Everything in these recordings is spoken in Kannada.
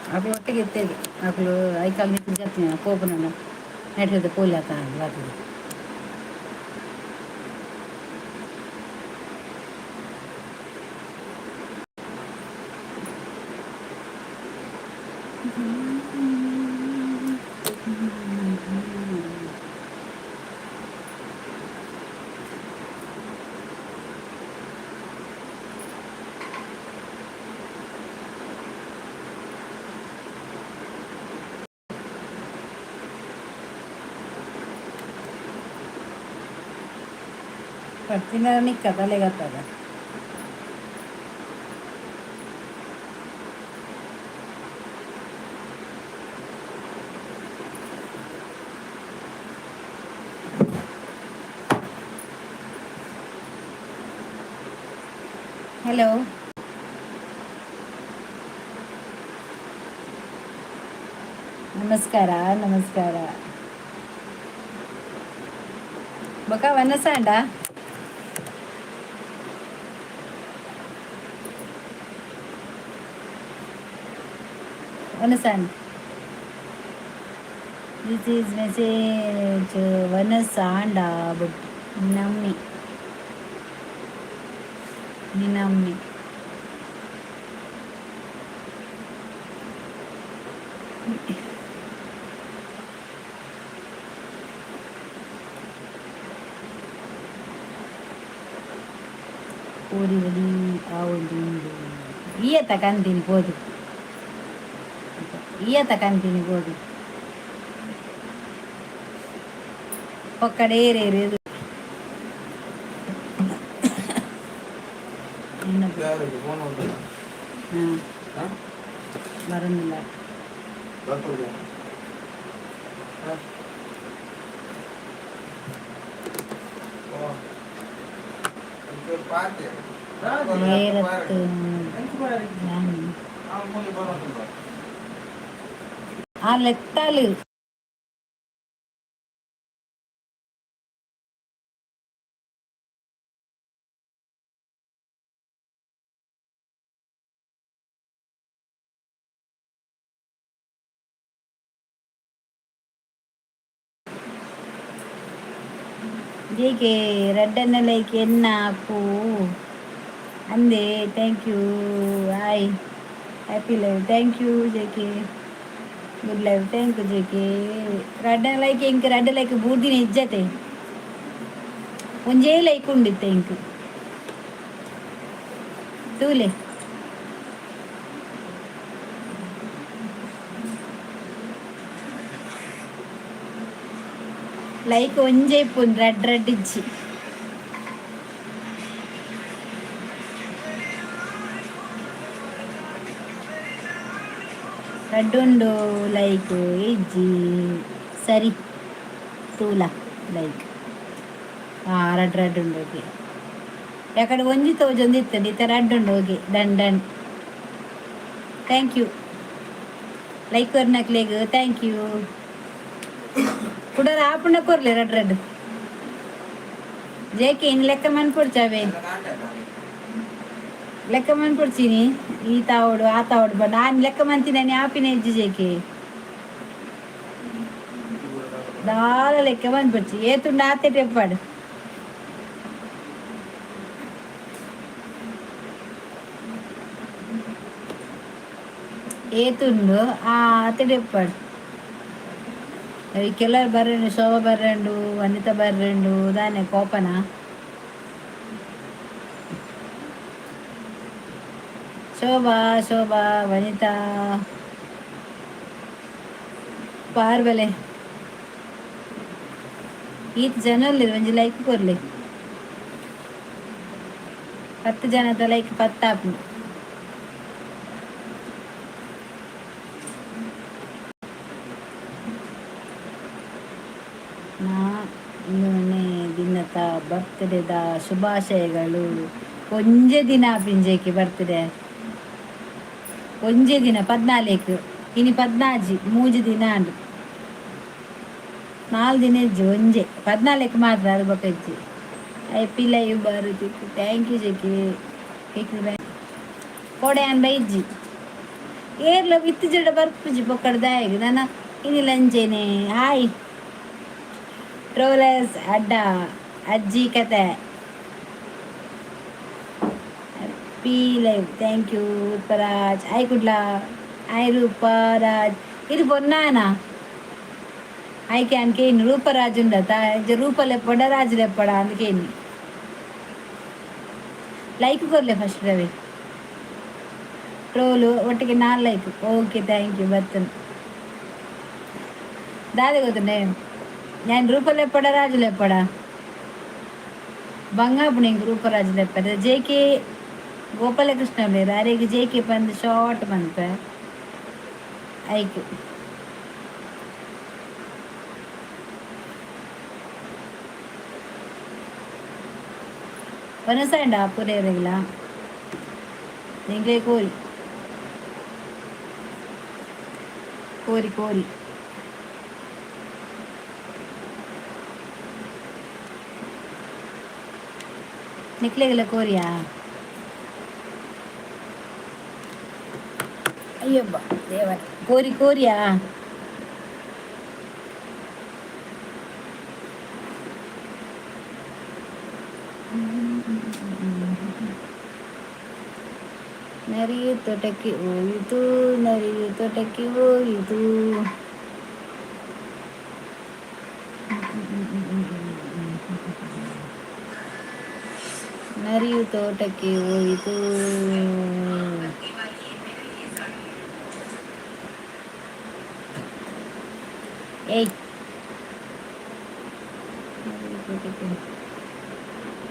आपलं ಒಟ್ಟಿಗೆ ಇರ್ತೇವೆ आपलं ऐकायला निघून जात नाही कोकणाला नाही ठेवतं पोल्याचा रात्री ಬರ್ತೀನಿ ನಿಕ್ಕದಲ್ಲೇ ಗತ್ತದ ಹಲೋ ನಮಸ್ಕಾರ ನಮಸ್ಕಾರ ಬಕ ವನಸಾಂಡ ವನಸಾಂಡ್ ದಿಸ್ ಈಸ್ ಮೆಸೇಜ್ ವನಸಾಂಡ ಬಟ್ ನಮ್ಮಿ ನಿನಮ್ಮಿ ಕೋಡಿ ಬಡಿ ಆ ಒಂದು ಈಯ ತಕಂತೀನಿ ಹೋದು ಈಯ ತಕಂತೀನಿ ಹೋದು ಒಕ್ಕಡೆ ಏರೇರು ಹಾಂ ಬರೋದಿಲ್ಲ ఆ లెత్తాలు ಜೇಕೆ ರೆಡ್ಡನ್ನ ಲೈಕ್ ಎನ್ನ ಅಪ್ಪು ಅಂದೆ thank you hi happy live thank you JK good live thank you JK Reddanna like ఇంక రెడ్డ లైక్ బూర్దిని ఇజ్జతే ಒಂಜೇ ಲೈಕ್ ಉಂಡಿತ್ತೆ ಇಂಕ ತೂಲೆ లైక్ ಒಂಜೇ ಪುನ್ రెడ్ రెడ్ ఇచ్చి రెడ్డుండు లైక్ ఇజ్జి సరి తూల లైక్ రెడ్ రెడ్ ఉండు ఓಕೆ ಯಾಕಡೆ ಒಂಜಿ ತೋಜೊಂದಿತ್ತಂడి ಇತ್ತ రెಡ್ ఉండు okay done done thank you like ಕೊರ್ನಕ್ಲೆಗ್ ಥ್ಯಾಂಕ್ ಯು ಕುಡರ ಆಪುಂಡ ಕೊರ್ಲೆ రెడ్ రెడ్ ಜೇಕೆ ಇನ್ನು ಲೆಕ್ಕ ಮನ್ಪೊಡ್ಚಾವೆ ಲೆಕ್ಕ ಮನ್ಪೊಡ್ಚೀನಿ ಈ ತಾವಡು ಆ ತಾವಡು ಬಣ್ಣ ನಾನು ಲೆಕ್ಕ ಮಂತೀನಿ ಆಪಿನ ಹೆಜ್ಜೆ ಜೇಕೆ ದಾಳ ಲೆಕ್ಕ ಮನ್ಪೊಡ್ಚಿ ಏತುಂಡ ಆತೆ ಟೆಪ್ಪಾಡು ఏతుండు అతడెప్పాడు కిల్లర్ బర్రెండు శోభ బర్రెండు వనిత బర్రెండు దాని కోపన శోభ శోభ వనిత ಪಾರ್ಬಲೆ ಈತ್ ಜನ ಒಂಜಿ ಲೈಕ್ ಕೊರ್ಲಿ 10 ಜನದ ಲೈಕ್ 10 ಆಪು ದಿನದ ಬರ್ತ್ಡೇದ ಶುಭಾಶಯಗಳು ಒಂಜೆ ದಿನ ಪಿಂಜೆಗೆ ಬರ್ತ್ಡೇ ಒಂಜೆ ದಿನ 14 ಇನಿ 14 ಮೂಜಿ ದಿನ ಅಂಡು 4 ದಿನ ಇಜ್ಜಿ ಒಂಜೆ 14 ಮಾತ್ರ ಅದು ಬಕ್ಕಜ್ಜಿ ಹ್ಯಾಪಿ ಲೈವ್ ಬರುತ್ತಿತ್ತು ಥ್ಯಾಂಕ್ ಯು ಜೆಕೆ ಕೋಡೆ ಅನ್ ಬೈಜ್ಜಿ ಏರ್ಲ ಇತ್ತು ಜಡ ಬರ್ಪುಜಿ ಪೊಕ್ಕಡ್ದಾಯಗ ನಾನು ಇನ್ನಿಲ್ಲ ಅಂಜೇನೆ ಹಾಯ್ ಟ್ರೋಲರ್ಸ್ ಅಡ್ಡ ಅಜ್ಜಿ ಕತೆ ಹ್ಯಾಪಿ ಲೈಫ್ ಥ್ಯಾಂಕ್ ಯು ರೂಪರಾಜ್ ಆಯ್ ಕುಡ್ಲಾ ಆಯ್ ರೂಪರಾಜ್ ಇದು ಬೊನ್ನಾನಾ ಆಯ್ಕೆ ಅನ್ಕೇನು ರೂಪರಾಜ್ ఉండత ರೂಪಲೆಪ್ಪಡ ರಾಜುಲೆಪ್ಪಡ అందుకేని ಲೈಕ್ ಕೊರ್ಲೆ ಫಸ್ಟ್ ರವಿ ಟ್ರೋಲು ಒಟ್ಟಿಗೆ 4 ಲೈಕ್ ಓಕೆ ಥ್ಯಾಂಕ್ ಯು ಬರ್ತೇನೆ ದಾದೆ ಗೊತ್ತುಂಡೆ ഞാൻ ರೂಪಲೆಪ್ಪಡ ರಾಜುಲೆಪ್ಪಡ ಬಂಗಾಪುಣ ಹಿಂಗೆ ರೂಪರಾಜುಲೆಪ್ಪಡ ಜೆ ಕೆ ಗೋಪಾಲಕೃಷ್ಣ ಬೇರೆ ಅರೆಗೆ ಜೆ ಕೆ ಬಂದು ಶಾರ್ಟ್ ಬಂತ ಆಯ್ತು വനസാണ്ട പുരയില്ല നിങ്ങളെ കോരി കോരി കോരി ನಿಕ್ಲೆಗೆಲ್ಲ ಕೋರಿಯಾ ಅಯ್ಯಬ್ಬ ದೇವರ ಕೋರಿ ಕೋರಿಯಾ ನರಿಯು ತೋಟಕ್ಕೆ ಹೋಯಿತು ನರಿಯು ತೋಟಕ್ಕೆ ಹೋಯಿತು ನರಿಯು ತೋಟಕ್ಕೆ ಹೋಯಿತು ಏಯ್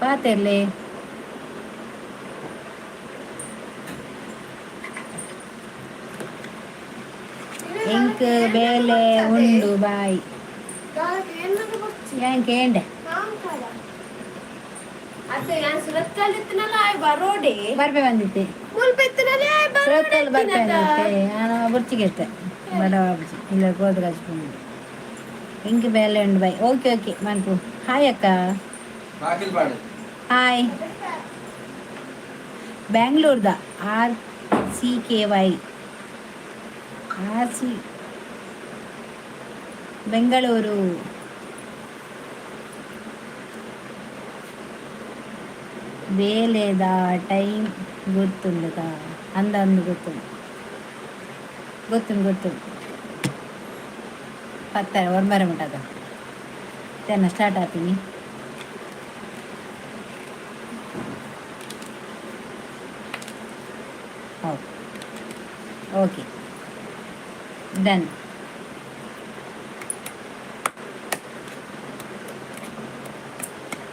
ಪಾತೆರ್ಲೆ ಎಂಕ್ ಬೇಲೆ ಉಂಡು ಬಾಯಿ ಕೇಂಡೆ ಬರ್ಬೆ ಬಂದಿತ್ತೆ ಸುರತ್ತಲ್ಲಿ ಬರ್ಬೆ ಬಂದಿತ್ತೆ ನಾನು ಬುರ್ಚಿಗೆತ್ತೆ ಬಡ ಬುರ್ಚಿ ಇಲ್ಲ ಗೋದ್ರ ಹಚ್ಕೊಂಡು ಎಂಕ್ ಬೇಲೆ ಉಂಡು ಬಾಯಿ ಓಕೆ ಓಕೆ ಮನ್ಪು ಹಾಯ್ ಅಕ್ಕ ಹಾಯ್ ಬ್ಯಾಂಗ್ಳೂರ್ದ RCKY RC ಬೆಂಗಳೂರು ಬೇಲೆದ ಟೈಮ್ ಗೊತ್ತುಂಡ ಅಂದಂದು ಗೊತ್ತುಂಡು ಗೊತ್ತುಂಡು ಗೊತ್ತುಂಡು ಪತ್ತರ ಒರ್ಮರ ಮುಟ್ಟದ ತೆನ್ನ ಸ್ಟಾರ್ಟ್ ಆಗ್ತೀನಿ ಹೌದು ಓಕೆ ಡನ್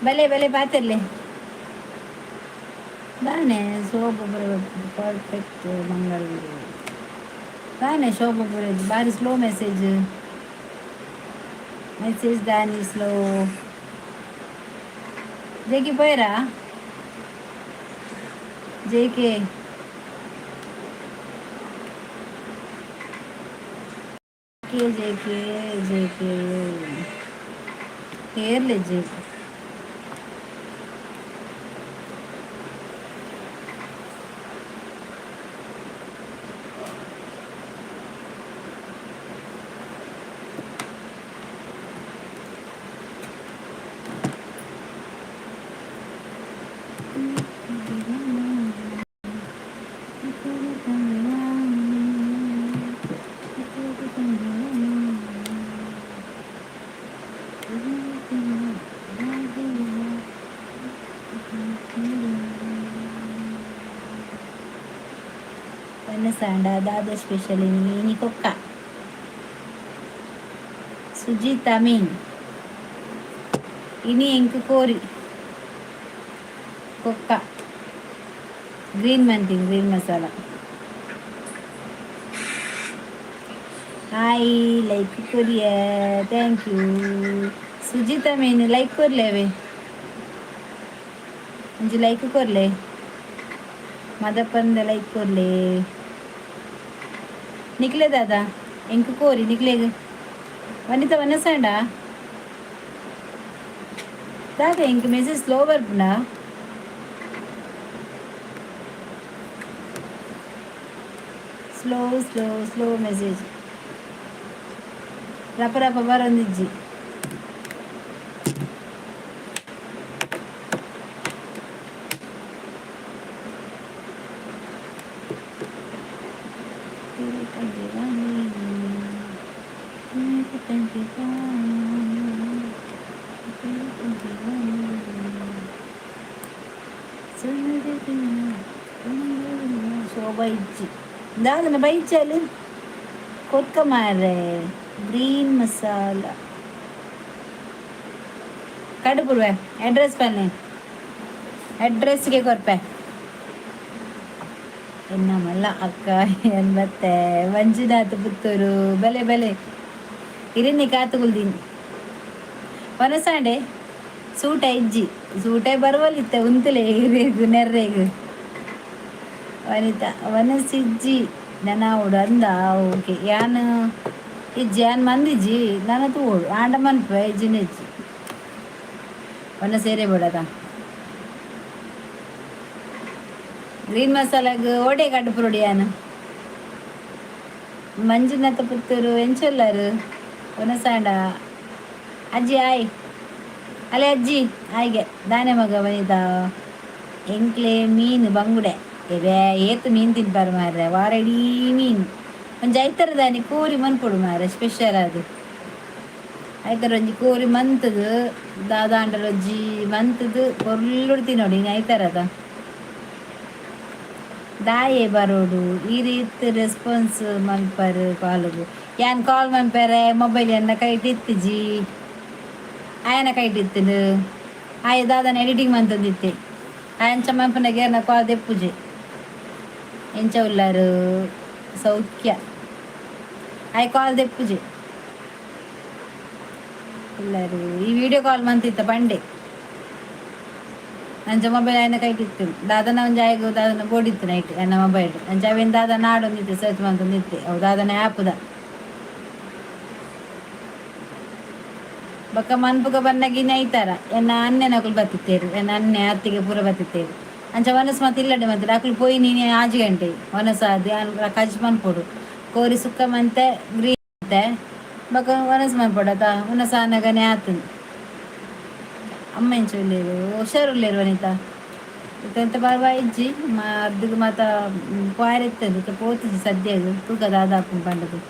ಭಲೆ ಭಲೆ ಪಾತಿರ್ಲಿ ಬಾನೆ ಶೋಭೊಬ್ಬರ ಪರ್ಫೆಕ್ಟ್ ಮಂಗಳೂರು ಬಾನೆ ಶೋಭೊಬ್ಬರ ಭಾರಿ ಸ್ಲೋ ಮೆಸೇಜ್ ದಾನಿ ಸ್ಲೋ ಜೇಕೆ ಪೋಯರಾ ಜೇಕೆ ಜೇಕೆ ಜೇಕೆ ಹೇರ್ಲೆ ಜೇಕೆ ಸಾಂಡ ದಾದ ಸ್ಪೆಷಲ್ ini ಕೊಕ್ಕ ಸುಜಿತ್ ಅಮೀನ್ ini ಎಂಕ್ ಕೋರಿ ಕೊಕ್ಕ ಗ್ರೀನ್ ಮಂತಿಂಗ್ ಗ್ರೀನ್ ಮಸಾಲ ಹಾಯ್ ಲೈಕ್ ಕೊರಿಯ thank you Sujith Amin like ಕೊರ್ಲೇವೆ ಒಂಜಿ ಲೈಕ್ ಕೊರ್ಲೆ ಮದಪ್ಪಂದ ಲೈಕ್ ಕೊರ್ಲೆ ನಿಕ್ಲೆ ದಾದಾ ಎಂಕ್ ಕೋರಿ ನಿಕ್ಲೆಗ್ ವನಿತ ವನಸಂಡ ದಾದಾ ಎಂಕ್ ಮೆಸೇಜ್ ಸ್ಲೋ ಬರ್ಪುಂಡ ಸ್ಲೋ ಸ್ಲೋ ಸ್ಲೋ ಮೆಸೇಜ್ ರಪ ರಪ ಬರೊಂದಿಜ್ಜಿ ಶೋಭ ಇಜ್ಜಿ ದಾದನ ಬೈಚಾಲು ಕೊರ್ಕ ಮಾರೆ ಗ್ರೀನ್ ಮಸಾಲ ಕಡುಪುರುವೆ ಅಡ್ರೆಸ್ ಪನ್ನೆ ಅಡ್ರೆಸ್ಗೆ ಕೊರ್ಪೆ ಎನ್ನಮಲ್ಲ ಅಕ್ಕ ಎನ್ಬತ್ತೆ ಮಂಜುನಾಥ್ ಪುತ್ತೂರು ಬೆಲೆ ಬೆಲೆ ಇರಿನಿ ಕಾತುಗುಲ್ದೀನಿ ಒನಸಾಂಡೆ ಸೂಟ ಇಜ್ಜಿ ಸೂಟೆ ಬರುವಲ್ಲಿತ್ತೆ ಉಂತಲೆ ಹಿರೇಗು ನೆರ್ರೆಗು ವನಿತ ವನಸಿಜ್ಜಿ ನನ್ನ ಓಡು ಅಂದ ಓಕೆ ಯಾನ್ ಇಜ್ಜಿ ಯಾನ್ ಮಂದಿಜ್ಜಿ ನನ್ನ ತೂಡು ಆಂಡ ಮನ್ಪ ಇಜ್ಜಿನ ಇಜ್ಜಿ ಒನ್ನ ಸೇರೆ ಬಿಡದ ಗ್ರೀನ್ ಮಸಾಲಾಗ ಓಡೆ ಕಡುಪುರೊಡಿ ಯಾನು ಮಂಜುನಾಥ ಪುತ್ತೂರು ಎಂಚೊಲ್ಲರು ಒನಸಾಂಡ ಅಜ್ಜಿ ಆಯ್ ಅಲೆ ಅಜ್ಜಿ ಆಯ್ಗೆ ದಾನೆ ಮಗ ವನಿತ ಎಂಕ್ಲೆ ಮೀನು ಬಂಗುಡೆ ಇವೆ ಏತು ಮೀನು ತಿನ್ಪಾರು ಮಾರ್ರೆ ವಾರ ಇಡೀ ಮೀನು ಒಂಜಿ ಐತರ ದಾನಿ ಕೋರಿ ಮನ್ಪೊಡು ಮಾರ್ರೆ ಸ್ಪೆಷಲ್ ಅದು ಐತರ ಒಂಜಿ ಕೋರಿ ಮಂತದು ದಾದಾಂಡಲ ಒಂಜಿ ಮಂತದು ಕೊರ್ಲುಡು ತಿನ್ನೋಡು ಹಿಂಗೆ ಐತರದ ದಾಯೆ ಬರೋಡು ಈ ರೀತಿ ರೆಸ್ಪಾನ್ಸ್ ಮನ್ಪರು ಕಾಲುಗು ಯಾನ್ ಕಾಲ್ ಮನ್ಪರೆ ಮೊಬೈಲ್ ಎನ್ನ ಕೈಟಿತ್ತಿಜಿ ಆಯನ ಕೈಟಿತ್ತನು ಆಯ ದಾದನ ಎಡಿಟಿಂಗ್ ಮಂತಂದಿತ್ತೆ ಆಯಂಚ ಮನ್ಪನಾಗ ಏನ ಕಾಲ್ ದೆಪ್ಪುಜಿ ಎಂಚ ಉಲ್ಲಾರು ಸೌಖ್ಯ ಆಯ್ ಕಾಲ್ ದೆಪ್ಪುಜಿ ಉಲ್ಲಾರು ಈ ವಿಡಿಯೋ ಕಾಲ್ ಮಂತಿತ್ತ ಪಂಡೆ ನಂಚ ಮೊಬೈಲ್ ಆಯ್ನ ಕೈಟಿತ್ತು ದಾದನ ಒಂದು ಜಾಗ ದಾದನ ಬೋಡಿತ್ತು ನೈಟ್ ನನ್ನ ಮೊಬೈಲ್ ನಂಚ ಅವೇನು ದಾದನ ಆಡೊಂದಿತ್ತೆ ಸರ್ಚ್ ಮಂತಂದಿತ್ತೆ ಅವು ದಾದನ ಆ್ಯಪ್ದ ಬೊಕ್ಕ ಮನ್ಪುಗ ಬನ್ನಗಿನ ಐತಾರ ಎನ್ನ ಅನ್ನೆನಕುಲು ಬತ್ತಿತ್ತೇರು ಎನ್ನ ಅನ್ನೆ ಅತ್ತಿಗೆ ಪೂರ ಬತ್ತಿತ್ತೇರು ಅಂಚ ವನಸ್ ಮತ್ತೆ ಇಲ್ಲಡೆ ಮತ್ತೆ ಅಕ್ಲು ಪೋಯಿ ನೀನೆ ಆಜಿ ಗಂಟೆ ವನಸ ಅದು ಕಜ್ ಮನ್ಪೊಡು ಕೋರಿ ಸುಕ್ಕ ಮಂತೆ ಗ್ರೀನ್ ಮತ್ತೆ ಬೊಕ್ಕ ವನಸ್ ಮನ್ಪೊಡತ ವನಸ ಅನ್ನಗನೆ ಆತನು ಅಮ್ಮ ಎಂಚ ಉಳ್ಳೇರು ಹುಷಾರುಳ್ಳೇರು ವನಿತ ಇತ್ತಂತ ಬರುವ ಇಜ್ಜಿ ಅರ್ಧಗ್ ಮಾತ ಪಾರೆತ್ತದು ಪೋತಿಜಿ ಸದ್ಯದು ತೂಕದ ಆದಾಪು ಪಂಡದು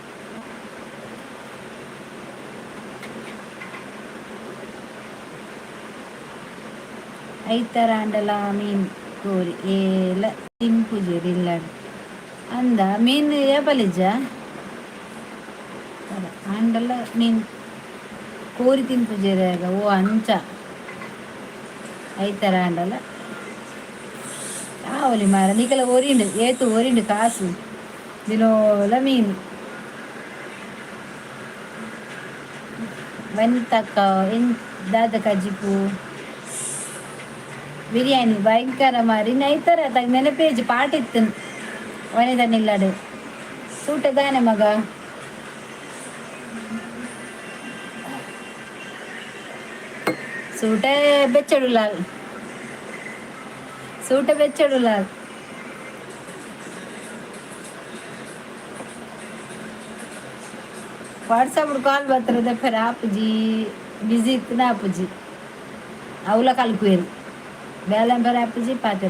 ಐತರ ಅಂಡಲ ಮೀನು ಕೋರಿ ಏಲ ತಿಂಪುಜೇರು ಇಲ್ಲ ಅಂದ ಮೀನು ಏಪಲಿಜ್ಜ ಅಂಡಲ ಮೀನು ಕೋರಿ ತಿಂಪುಜೇರಾಗ ಓ ಅಂಚ ಐತರ ಅಂಡಲ ಆವಲಿ ಮಾರ ನೀಕಲ ಒರಿಂಡು ಏತು ಒರಿಂಡು ಕಾಸು ದಿನೋಲ ಮೀನು ವನಿತಕ್ಕ ದಾದ ಕಜಿಪು ಬಿರಿಯಾನಿ ಭಯಂಕರ ಮಾರಿ ನೈತರ ತಗ ನೆನಪೇಜ್ ಪಾಟಿತ್ತು ವನಿತ ನಿಲ್ಲಡು ಸೂಟ ದಾನೆ ಮಗ ಸೂಟ ಬೆಚ್ಚಡುಲ್ಲ ಸೂಟ ಬೆಚ್ಚಡುಲ್ಲ ವಾಟ್ಸಪ್ ಕಾಲ್ ಬರ್ತದೆ ಫೆರ ಆಪುಜಿ ಬಿಜಿ ಇತ್ತು ಆಪುಜಿ ಅವಲ ಕಲ್ಕುವೇರು ಬೇಲೆಂಬರ ಆಪುಜಿ ಪಾತ್ರೆ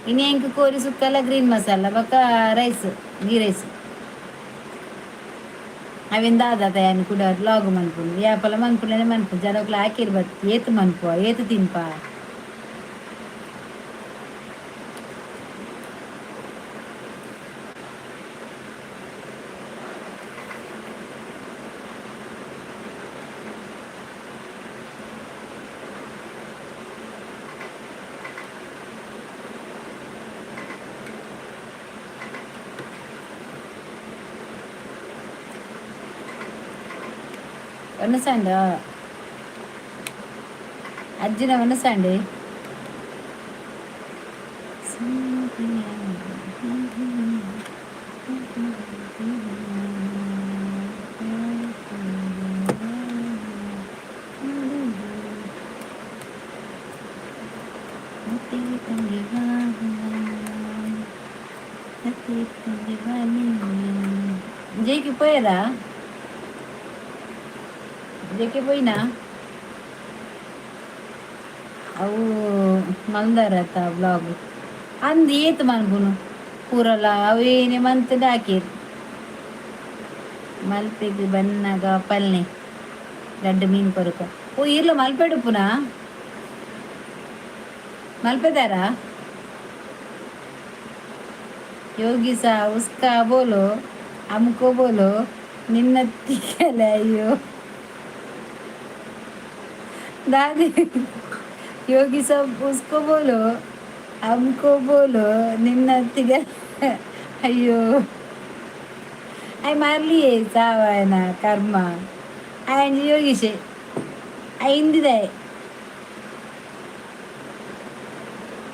ಇನ್ನು ಹೆಂಗೆ ಕೋರಿ ಸುಕ್ಕಲ್ಲ ಗ್ರೀನ್ ಮಸಾಲ ಬೊಕ್ಕ ರೈಸ್ ಗೀ ರೈಸ್ ಅವಿಂದ ಆದ ಏನು ಕೂಡ ಲಾಗು ಮನ್ಪುಂಡು ಯಾಪಲ ಮನ್ಪುಂಡನೆ ಮನ್ಪು ಜನಕ್ಲು ಹಾಕಿರ್ಬತ್ತು ಏತು ಮನ್ಪು ಏತು ತಿನ್ಪ వనసండి అర్జున వనసండి ಜೇಕಿ ಪೋಯದ ಜೇಕೆ ಪೋಯ್ನಾ ಅವು ಮಲ್ದಾರತ ಬ್ಲಾಗ್ ಅಂದ್ ಏತ್ ಮನ್ಪುನು ಪೂರಲ ಅವೇನೆ ಮಂತ್ ಹಾಕಿರ್ ಮಲ್ಪೆಗ್ ಬನ್ನಗ ಪಲ್ನೆ ಗಡ್ಡೆ ಮೀನು ಕೊರಕ ಓ ಇರ್ಲ ಮಲ್ಪೆಡುಪ್ಪುನ ಮಲ್ಪೆದಾರ ಯೋಗಿ ಸ ಉಸ್ಕಾ ಬೋಲೋ ಅಮ್ಕೋ ಬೋಲೋ ನಿನ್ನತ್ತಿ ಅಯ್ಯೋ दादी योगी सब उसको बोलो हमको बोलो ನಿನ್ನತ್ತಿಗೆ ಅಯ್ಯೋ ಐ ಮಾರ್ಲಿಯೇ ಸಾವಯನ ಕರ್ಮ ಆಯ್ ಯೋಗೀಶೆ ಐ ಹಿಂದಿದೆ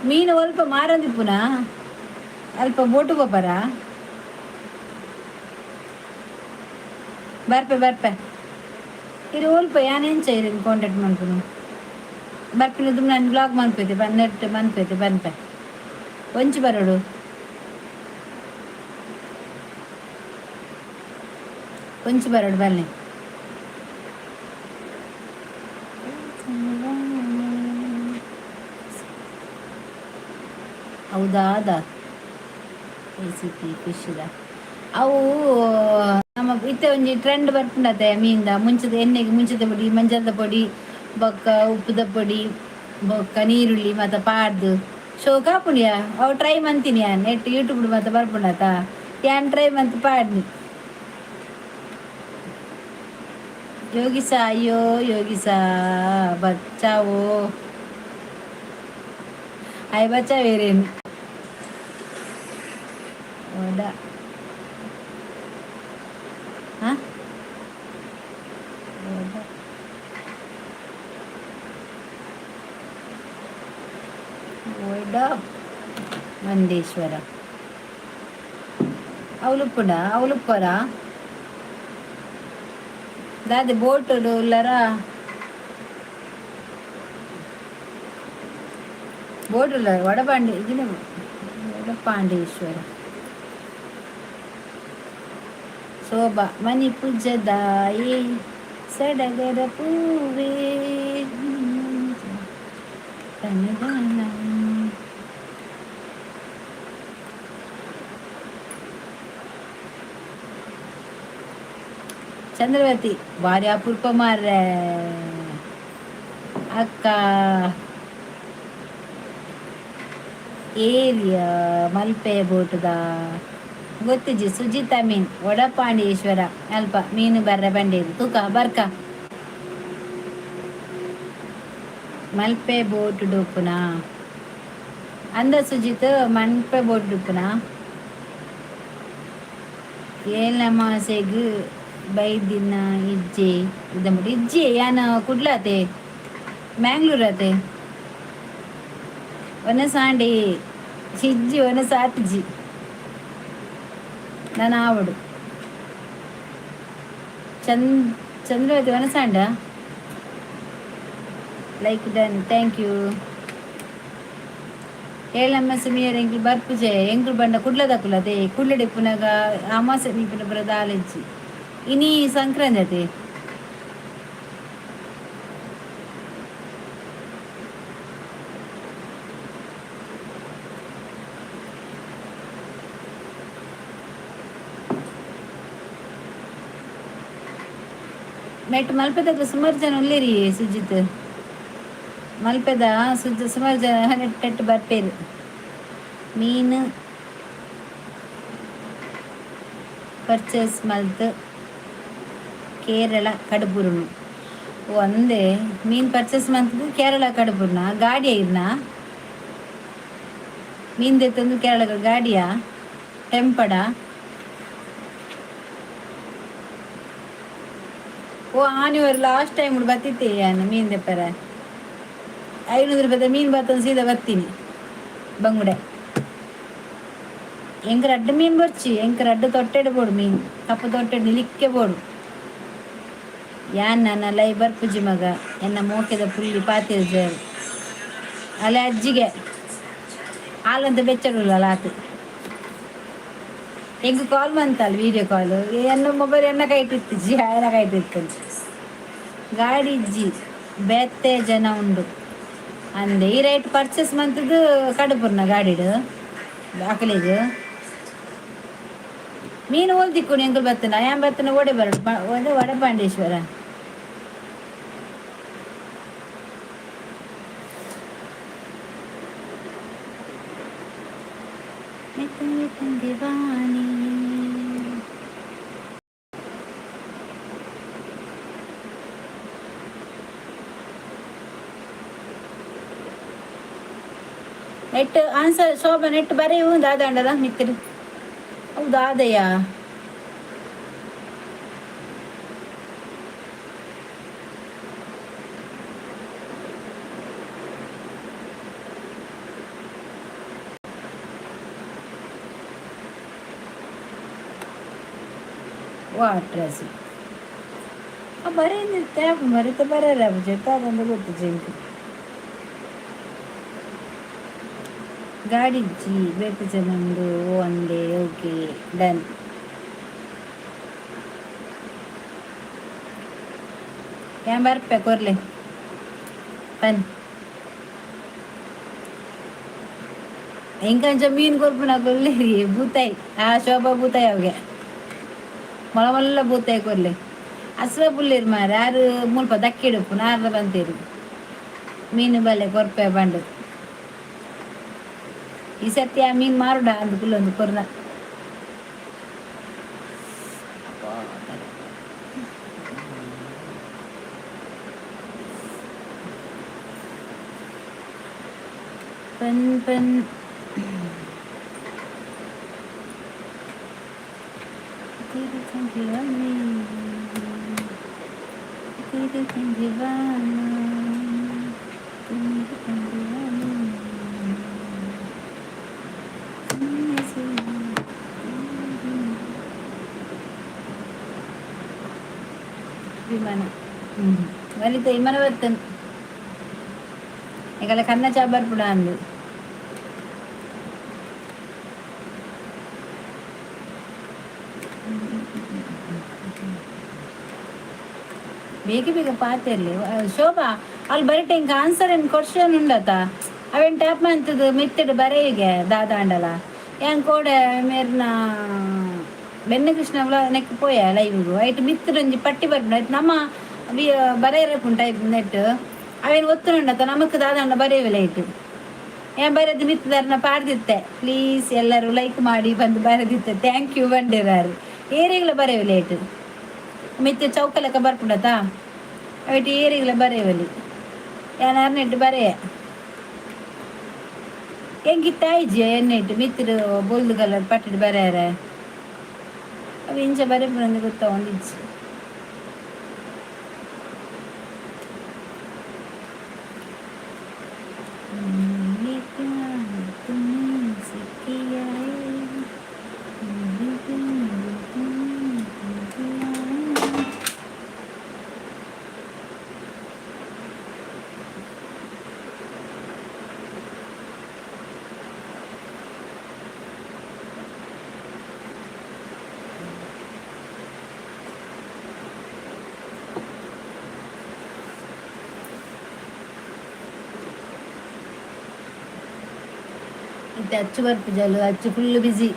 ಮೀನು ಅಲ್ಪ ಮಾರಂದಿಪ್ಪುನ ಅಲ್ಪ ಬೋಟು ಗೊಬ್ಬರ ಬರ್ಪೆ ಬರ್ಪೆ ಇದು ಅಲ್ಪ ಯಾನೆಂಚ ಇರೇನು ಕಾಂಟ್ಯಾಕ್ಟ್ ಮಾಡ್ಕೊನು ಬರ್ಪಿನ ನಾನು ಬ್ಲಾಗ್ ಮಾಡ್ತೈತೆ ನೆಟ್ ಮಾಡ್ತೈತೆ ಬಂತೆ ಒಂಚು ಬರೋಡು ಒಂಚು ಬರೋಡು ಬನ್ನಿ ಹೌದಾ ರೆಸಿಪಿ ಫಿಶ್ದ ಅವು ನಮ್ಮ ಇತ್ತೆ ಒಂಜಿ ಟ್ರೆಂಡ್ ಬರ್ಪುಂಡತೆ ಮೀನ್ದ ಮುಂಚದ ಎಣ್ಣೆಗೆ ಮುಂಚದ ಪೊಡಿ ಮಂಜದ ಪೊಡಿ ಬೊಕ್ಕ ಉಪ್ಪುದ ಪೊಡಿ ಬೊಕ್ಕ ನೀರುಳ್ಳಿ ಮತ್ತು ಪಾಡ್ದು ಶೋ ಕಾಪುಂಡಿಯಾ ಅವು ಟ್ರೈ ಮಂತೀನಿ ನೆಟ್ ಯೂಟ್ಯೂಬ್ ಮತ್ತು ಬರ್ಪುಂಡತ ಯಾನ್ ಟ್ರೈ ಮಂತ್ ಪಾಡ್ನಿ ಯೋಗಿಸ ಅಯ್ಯೋ ಯೋಗಿಸ ಬಚ್ಚಾವೋ ಆಯ್ ಬಚ್ಚಾವೇರೇನು ಹೌದಾ ಹಾಂ ಓಡ ಮಂಡೇಶ್ವರ ಅವಲುಪ್ಪುಡ ಅವಲುಪ್ಪರ ದಾದೆ ಬೋಟ್ ಉಲ್ಲರ ಬೋಟ್ ಉಲ್ಲ ವಡಪಾಂಡಿ ಇದನ್ನ ವಡಪಾಂಡೇಶ್ವರ ಶೋಭಾ ಮನಿ ಪೂಜದಾಯಿ ಸಡಗರ ಪೂವೇ ಚಂದ್ರವತಿ ಭಾರಿ ಅಪೂರ್ಪ ಮಾರ್ರೆ ಅಕ್ಕ ಏರಿಯಾ ಮಲ್ಪೆ ಬೋಟದ ಗೊತ್ತಿಜಿ ಸುಜಿತಾ ಮೀನ್ ವಡಪಾಂಡೇಶ್ವರ ಅಲ್ಪ ಮೀನು ಬರ್ರ ಬಂಡೇರು ತೂಕ ಬರ್ಕ ಮಲ್ಪೆ ಬೋಟ್ ಡೊಪ್ಪುನ ಅಂದ ಸುಜಿತ್ ಮಲ್ಪೆ ಬೋಟ್ ಡುಪ್ಪುನ ಏಳ ಮಾಸೆಗ್ ಬೈದಿನ ಇಜ್ಜೆ ಇದ್ದಂಬಿಟ್ಟು ಇಜ್ಜೆ ಯಾನ ಕುಡ್ಲಾತೆ ಮ್ಯಾಂಗ್ಳೂರತೆ ಒನ ಸಾಂಡೆ ಇಜ್ಜಿ ಒನ ಸಾತ್ಜಿ ನಾನು ಆವಡು Chandravathi ಒನ ಸಾಂಡ like done thank you ಏಳಮ್ಮ ಸುಮಿಯರ್ ಎಂಕ್ಲು ಬರ್ಪುಜೆ ಎಂಕ್ಲು ಬಂಡ ಕುಡ್ಲದಕ್ಕುಲತೆ ಕುಡ್ಲಡೆ ಪುನಗ ಅಮಾಸೆ ನಿಪುನ ಬರದ ಆಲೆಜ್ಜಿ ಇನಿ ಸಂಕ್ರಾಂತಿ ಮೆಟ್ ಮಲ್ಪೆದಾಗ ಸುಮಾರು ಜನ ಒಲ್ಲೇರಿ ಸುಜಿತ್ ಮಲ್ಪೆದ ಸುಮಾರು ಜನ ನೆಟ್ಟು ಬರ್ಪೇರು ಮೀನು ಪರ್ಚೇಸ್ ಮಲ್ತ್ ಕೇರಳ ಕಡಬುರುನು ಒಂದೇ ಮೀನು ಪರ್ಚೇಸ್ ಮಲ್ತದು ಕೇರಳ ಕಡಬುರ್ನ ಗಾಡಿಯ ಇರ್ನ ಮೀನ್ ತೆತ್ತಂದು ಕೇರಳ ಗಾಡಿಯ ಟೆಂಪಡ ಓ ಆನಿವರ್ ಲಾಸ್ಟ್ ಟೈಮ್ ಬತ್ತಿತ್ತೆ ಯಾನು ಮೀನ್ ತೆಪ್ಪರ 500 ರೂಪಾಯಿ ಮೀನು ಬತ್ತಂದು ಸೀದಾ ಬರ್ತೀನಿ ಬಂಗುಡೆ ಎಂಕರ ಅಡ್ಡ ಮೀನು ಬರ್ಚಿ ಎಂಕರ ಅಡ್ಡ ತೊಟ್ಟೆಡು ಬೋಡು ಮೀನು ಕಪ್ಪು ತೊಟ್ಟೆಡು ನಿಲಿಕ್ಕೆ ಬೋಡು ಯಾನ್ ನನ್ನ ಲೈ ಬರ್ಪುಜಿ ಮಗ ಎನ್ನ ಮೋಕೆದ ಪುಳ್ಳಿ ಪಾತಿರ ಅಲ್ಲ ಅಜ್ಜಿಗೆ ಹಾಲಂತ ಬೆಚ್ಚಡುಲ್ಲ ಆತು ಹೆಂಗೆ ಕಾಲ್ ಬಂತಲ್ಲ ವೀಡಿಯೋ ಕಾಲು ಎನ್ನ ಮೊಬೈಲ್ ಎನ್ನ ಕೈಟ್ ಇತ್ತಿಜ್ಜಿ ಆಯನ ಕೈಟ್ ಇತ್ತಂದು ಗಾಡಿ ಇಜ್ಜಿ ಬೇತೆ ಜನ ಉಂಡು ಅಂದೆ ಈ ರೈಟ್ ಪರ್ಚೇಸ್ ಮಂತದ್ದು ಕಡುಪುರ್ನ ಗಾಡಿಡು ಅಕಲಿದು ಮೀನು ಓಲ್ದಿಕ್ಕು ಎಂಕುಲು ಬತ್ತನ ಯಾನ್ ಬತ್ತನ ಓಡೆ ಬರಡು ಒಂದು ವಡಪಾಂಡೇಶ್ವರ Diwani net answer Shobha net ಬರೆಯು ದಾದಾಂಡದ ಮಿತ್ತಿರು ಹೌದು ಆದಯ್ಯ ವಾಟ್ರಸಿ ಬರೀ ಟ್ಯಾಪ್ ಮರಿತ ಬರೋರ ಜೊತೆ ಅದೊಂದು ಗೊತ್ತು ಜಿಂಕು ಗಾಡಿಜ್ಜಿ ಬೇಕು ಜನಂದು ಒಂದೇ ಓಕೆ ಡನ್ ಏನ್ ಬರ್ಪೆ ಕೊರ್ಲೆ ಬನ್ ಎಂಕಂಚ ಮೀನು ಕೊರ್ಪುನ ಕೊರ್ಲೆ ಬೂತಾಯಿ ಆ ಶೋಭಾ ಬೂತಾಯಿ ಅವಿಗೆ ಮೊಳಮಲ್ಲ ಬೂತಾಯಿ ಕೊರ್ಲೆ ಅಸ್ರ ಪುಲ್ಲಿರ್ ಮಾರ ಯಾರು ಮುಲ್ಪ ದಕ್ಕಿಡುಪ್ಪು ನಾರ್ದ ಬಂತೀರಿ ಮೀನು ಬಲೆ ಕೊರ್ಪೆ ಬಂಡು ಈ ಸರ್ತಿ ಆ ಮೀನು ಮಾರುಡ ಅಂದು ಕುಲ್ಲೊಂದು ಕೊರ್ನ ಪನ್ ಪನ್ ವಿಮಾನ ವನಿತ ವಿಮಾನ ಬರ್ತನ್ ಈಗಲ್ಲ ಕನ್ನ ಚಾಬಾರ್ ಪುಡ ಅಂದು ಬೇಗ ಬೇಗ ಪಾತಿರ್ಲಿ ಶೋಭಾ ಅಲ್ಲಿ ಬರೀಟ್ ಹಿಂಗೆ ಆನ್ಸರ್ ಏನು ಕ್ವಶನ್ ಉಂಡತ ಅವೇನು ಟ್ಯಾಪ್ ಮಾಡ್ತದ ಮಿತ್ತಿಡು ಬರೆಯಿಗೆ ದಾದಾಂಡಲ ಹೆಂಗೆ ಕೋಡೆ ಮೇರ್ನ ಬೆನ್ನ ಕೃಷ್ಣ ನೆಕ್ ಪೋಯ ಲೈವ್ಗೂ ಐಟು ಮಿತ್ತಿಡೊಂಜಿ ಪಟ್ಟಿ ಬರ್ಪುಂಡು ಆಯ್ತು ನಮ್ಮ ಬರೆಯರಪ್ಪುಂಟು ಟೈಪ್ ನೆಟ್ ಅವೇನು ಒತ್ತುಂಡತ ನಮಕ್ ದಾದಾಂಡ ಬರೆಯವಿಲ್ಲ ಐಟು ಏನ್ ಬರೆದು ಮಿತ್ತದಾರನ ಪಾಡ್ದಿತ್ತೆ ಪ್ಲೀಸ್ ಎಲ್ಲರೂ ಲೈಕ್ ಮಾಡಿ ಬಂದು ಬರೆದಿತ್ತೆ ಥ್ಯಾಂಕ್ ಯು ಬಂದಿರಾರು ಏರಿಗಳ ಬರೆಯವಿಲ್ಲ ಐಟು ಮಿತ್ತೆ ಚೌಕಲೆಕ್ಕ ಬರ್ಪುಂಡತಾ ಅವಟ್ಟು ಏರಿಗಳ ಬರೆಯವಲ್ಲಿ ಏನಾರು ನೆಟ್ಟು ಬರೆಯ ಹೆಂಗಿತ್ತ ಐಜಿ ಎನ್ನೆಟ್ಟು ಮಿತ್ತಿರು ಬೊಲ್ದು ಕಲರ್ ಪಟ್ಟಿಡು ಬರೆಯಾರ ಅವು ಇಂಚ ಬರೆಪುರಂದು ಗೊತ್ತಾ ಒಂದಿಜ್ಜಿ ಇತ್ತೆ ಅಚ್ಚು ಬರ್ಪು ಜಲು ಅಚ್ಚು ಫುಲ್ ಬಿಸಿ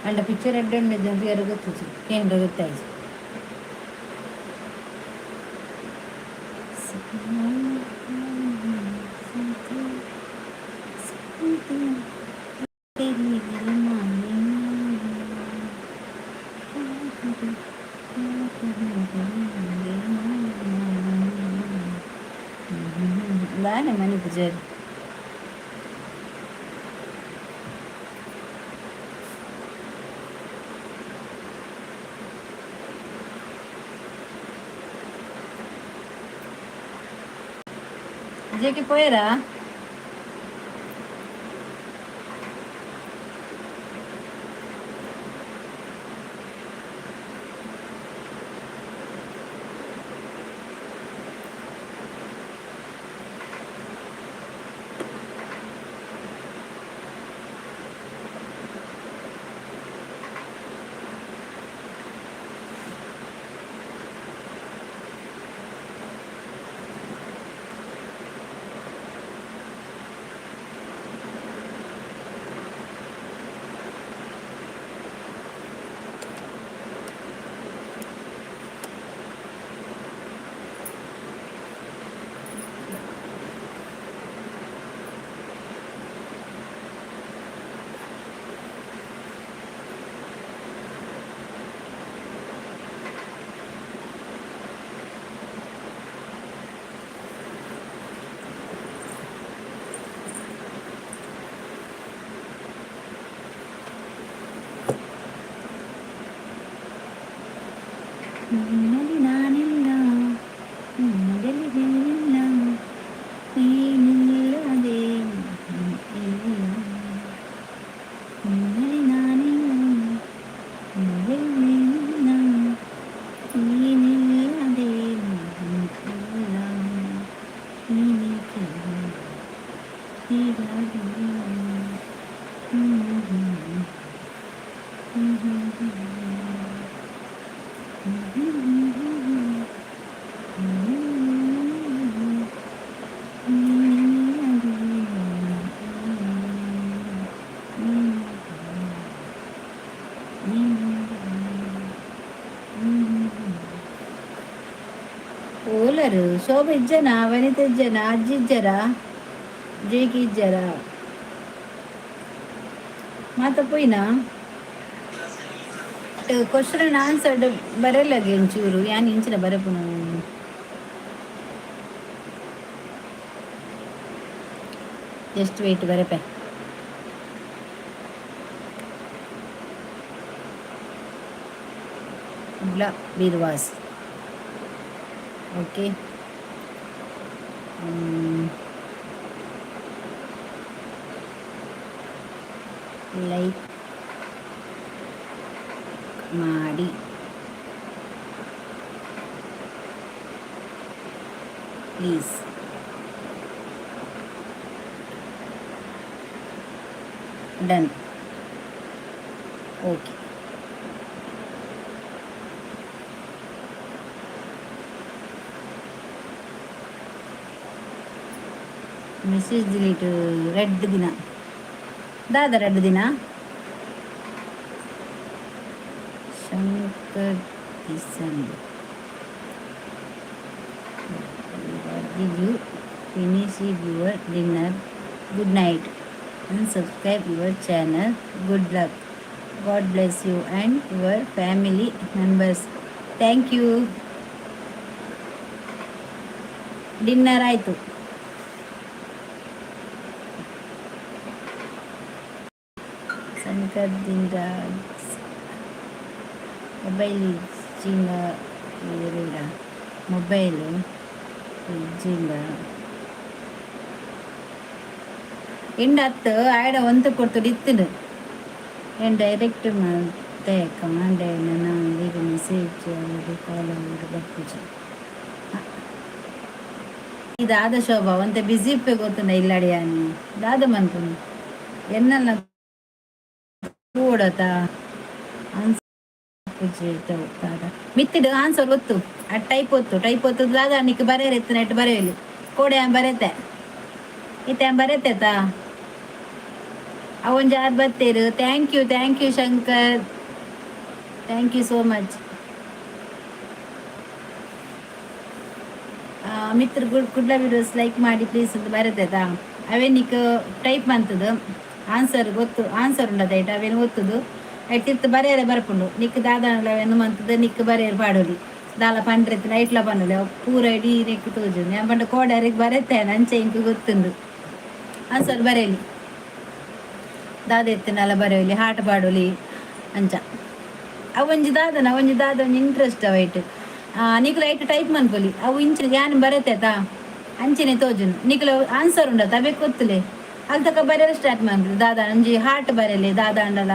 ಅಂಡ ಪಿಕ್ಚರ್ ಎಡ್ಡೆ ಜಂತಿಗಾರ ಗೊತ್ತಿತ್ತು ಕೇಂದ್ರ ಗೊತ್ತಾಯ್ತು ಬಾನೆ ಮನೆ ಪೂಜಾರಿ ವಿಜಯಕ್ಕೆ ಪೋಯರಾ ಹೀಗಾಗಿ ಹ್ಮ್, ಹ್ಮ್, ಹ್ಮ್, ಹ್ಮ್, ಹ್ಮ್, ಹ್ಮ್, ಹ್ಮ್, ಹ್ಮ್, ಹ್ಮ್, ಓಲರು ಶೋಭ ಇಜ್ಜನ ವನಿತ ಇಜ್ಜನ ಅಜ್ಜಿ ಇಜ್ಜರ ಜೇಗಿ ಇಜ್ಜರ ಮಾತ ಪೋಯ್ನಾ ಕ್ವಶನ್ ಆನ್ಸರ್ಡ್ ಬರಲ್ಲಗೆ ಒಂಚೂರು ಯಾನ್ ಇಂಚಿನ ಬರಪುನ ಜಸ್ಟ್ ವೇಟ್ ಬರಪೆ ಇಲ್ಲ ಬೀರ್ವಾಸ್ ಓಕೆ ಲೈಕ್ ಮಾಡಿ please done okay message delete red ದಿನ ದಾದ ರೆಡ್ ದಿನ Shankar Kisan did you finish your dinner? Good night. Unsubscribe your channel. Good luck. God bless you and your family members. Thank you. Dinner ಆಯಿತು. ಸಂಕದಿಂದ ಮೊಬೈಲ್ ಇಜ್ಜಿಂಗ ಮೊಬೈಲು ಇಜ್ಜಿಂಗ ಎಂಡ ಹತ್ತು ಆಯ್ಡ ಒಂದು ಕೊಡ್ತು ಇತ್ತಿನ ಏನು ಡೈರೆಕ್ಟ್ ಮತ್ತೆ ಕಮಾಂಡ್ ನಾನು ಈಗ ಮೆಸೇಜ್ ಕಾಲ್ ಬರ್ತಿದ್ದೆ ಇದಾದ ಶೋಭಾ ಒಂತೆ ಬಿಸಿ ಇಪ್ಪೆ ಗೊತ್ತುಂಡ ಇಲ್ಲಡಿಯಾನು ದಾದ ಮಂತು ಎನ್ನಲ್ಲ ಕೂಡತ ಮಿತ್ತಿಡು ಆನ್ಸರ್ ಗೊತ್ತು ಆ ಟೈಪ್ ಒತ್ತು ದಾದ ನಿಕ್ ಬರೆಯರ್ ಎತ್ತು ನೆಟ್ ಬರೆಯಲಿ ಕೋಡೆ ಬರೆತೆ ಇತ್ತೆ ಬರೆತೆತಾ ಅವನ್ ಜಾರ್ ಬತ್ತೇರು thank you Shankar thank you so much ಮಿತ್ರ ಕುಡ್ಲ ವಿಡಿಯೋಸ್ ಲೈಕ್ ಮಾಡಿ ಪ್ಲೀಸ್ ಅಂತ ಬರತ್ತೈತಾ ಅವೇ ನಿಕ್ ಟೈಪ್ ಮಾಡ್ತದ ಆನ್ಸರ್ ಗೊತ್ತು ಆನ್ಸರ್ ಉಂಡದ ಐಟ್ ಅವೇನು ಒತ್ತುದು ಐಟಿತ್ತು ಬರೆಯರೆ ಬರ್ಪುಂಡು ನಿಕ್ ದಾದಾನಲ ಅವೇನು ಮಂತದ ನಿಕ್ ಬರೆಯರು ಪಾಡೋಲಿ ದಾಲ ಪಂಡ್ರೆತ್ತಿನ ಐಟ್ಲ ಪನ್ನಲೆ ಪೂರ ಇಡೀ ನೆಕ್ ತೋಜು ನಾನು ಪಂಡ ಕೋಡರಿಗೆ ಬರೆತ್ತೇನೆ ಅಂಚೆ ಇಂಕು ಗೊತ್ತುಂಡು ಆನ್ಸರ್ ಬರೆಯಲಿ ದಾದ ಎತ್ತಿನಲ್ಲ ಬರೆಯಲಿ ಹಾಟ್ ಪಾಡೋಲಿ ಅಂಚ ಅವೊಂಜಿ ದಾದನ ಒಂಜಿ ಇಂಟ್ರೆಸ್ಟ್ ಅವೈಟ್ ನಿಕ್ಲು ಐಟ್ ಟೈಪ್ ಮನ್ಪೊಲಿ ಅವು ಇಂಚಿನ ಯಾನ್ ಬರತ್ತೇತಾ ಅಂಚಿನ ತೋಜುನು ನಿಕ್ಲು ಆನ್ಸರ್ ಉಂಡತ ಅವೇ ಗೊತ್ತಲೆ ಅಲ್ಲಿ ತಕ ಬರೆಯಲು ಸ್ಟಾರ್ಟ್ ಮಾಡ್ಬಿಡು ದಾದ ಒಂಜಿ ಹಾರ್ಟ್ ಬರೆಯಲಿ ದಾದ ಅಂಡಲ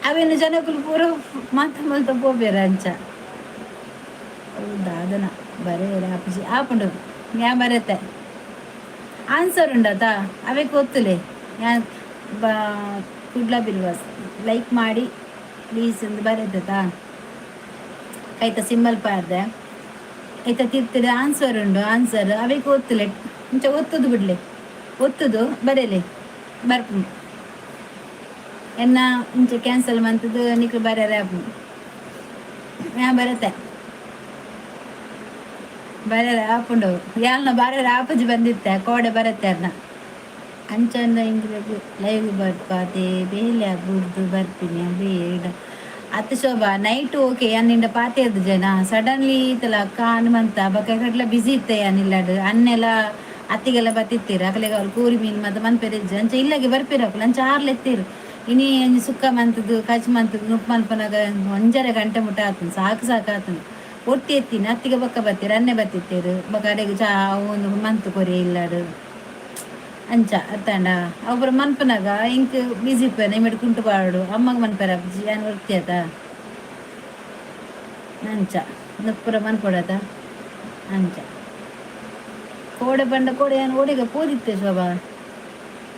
ಅವೇನು ಜನಕ್ಕೂ ಪೂರ ಮಲ್ತ ಪೋಬೇರ ಅಂಚ ಅವು ದಾದನ ಬರೆಯಲ್ಲ ಆಪುಂಡು ಯಾ ಬರತ್ತೆ ಆನ್ಸರ್ ಉಂಡತ ಅವೇ ಗೊತ್ತಲೆ ಯಾ ಕುಡ್ಲ ಬಿಲ್ವಾಸ್ ಲೈಕ್ ಮಾಡಿ ಪ್ಲೀಸ್ ಎಂದು ಬರೆದತಾ ಐತ ಸಿಂಬಲ್ ಪಾರ್ದೆ ಐತ ತಿರ್ತಿದ ಆನ್ಸರ್ ಉಂಡು ಆನ್ಸರ್ ಅವಕ್ಕೆ ಒತ್ತಲೆ ಇಂಚ ಒತ್ತುದು ಬಿಡ್ಲೆ ಒತ್ತುದು ಬರೆಯಲಿ ಬರ್ಪು ಎನ್ನ ಇಂಚ ಕ್ಯಾನ್ಸಲ್ ಮಂತದ್ದು ನಿಕ್ಲು ಬರೆಯರೆ ಆಪು ಯಾ ಬರತ್ತೆ ಬರೆಯರೆ ಆಪುಂಡು ಯಾಲ್ನ ಬರೆಯರೆ ಆಪುಜಿ ಬಂದಿತ್ತೆ ಕೋಡೆ ಬರತ್ತೆ ಅದ್ನ ಅಂಚಂದ ಹಿಂಗೆ ಲೈವ್ ಬರ್ಪಾತೆ ಬೇಲೆ ಬುಡ್ದು ಬರ್ತೀನಿ ಬೇಡ ಅತ್ತ ಶೋಭಾ ನೈಟ್ ಓಕೆ ಅನ್ನಿಂದ ಪಾತೆರ್ದು ಜನ ಸಡನ್ಲಿ ಇತ್ತಲ್ಲ ಕಾನ್ ಮಂತ ಬಕ್ಕಡ್ಲ ಬಿಸಿ ಇತ್ತೆ ಅನ್ನಿಲ್ಲಡು ಅನ್ನೆಲ್ಲ ಅತ್ತಿಗೆಲ್ಲ ಬತ್ತಿತ್ತೀರು ಅಕಲೆಗೆ ಅವ್ರು ಕೂರಿ ಮೀನು ಮತ್ತೆ ಮನ್ಪೆರಿಜ್ಜು ಅಂಚೆ ಇಲ್ಲಗೆ ಬರ್ಪಿರಕಲ್ಲ ಅಂಚೆ ಆರ್ಲೆತ್ತೀರು ಇನಿ ಒಂಜಿ ಸುಕ್ಕ ಮಂತದ್ದು ಕಚ್ ಮಂತದ್ದು ನುಪ್ಪು ಮನ್ಪನಾಗ 1.5 ಗಂಟೆ ಮುಟ್ಟ ಆತನು ಸಾಕು ಆತನು ಒಟ್ಟಿ ಎತ್ತೀನಿ ಅತ್ತಿಗೆ ಬಕ್ಕ ಬತ್ತೀರು ಅನ್ನೆ ಬತ್ತಿತ್ತೇರು ಬಕ್ಕ ಅಡೆಗೆ ಚಾ ಒಂದು ಮಂತು ಕೊರಿ ಇಲ್ಲಡು ಅಂಚ ಅತ್ತಂಡ ಒಬ್ಬರು ಮನ್ಪನಾಗ ಇಂಕ್ ಬಿಸಿ ಇಪ್ಪೇನೆ ಇಮಿಡ್ ಕುಂಟು ಪಾಡು ಅಮ್ಮಗ ಮನ್ಪರ ಅಪ್ಜಿ ಏನು ವರ್ತಿಯತ ಅಂಚ ನಪ್ಪುರ ಮನ್ಕೊಡತ ಅಂಚ ಕೋಡೆ ಬಂಡ ಕೋಡೆ ಏನು ಓಡಿಗ ಪೋದಿತ್ತೆ ಶೋಭಾ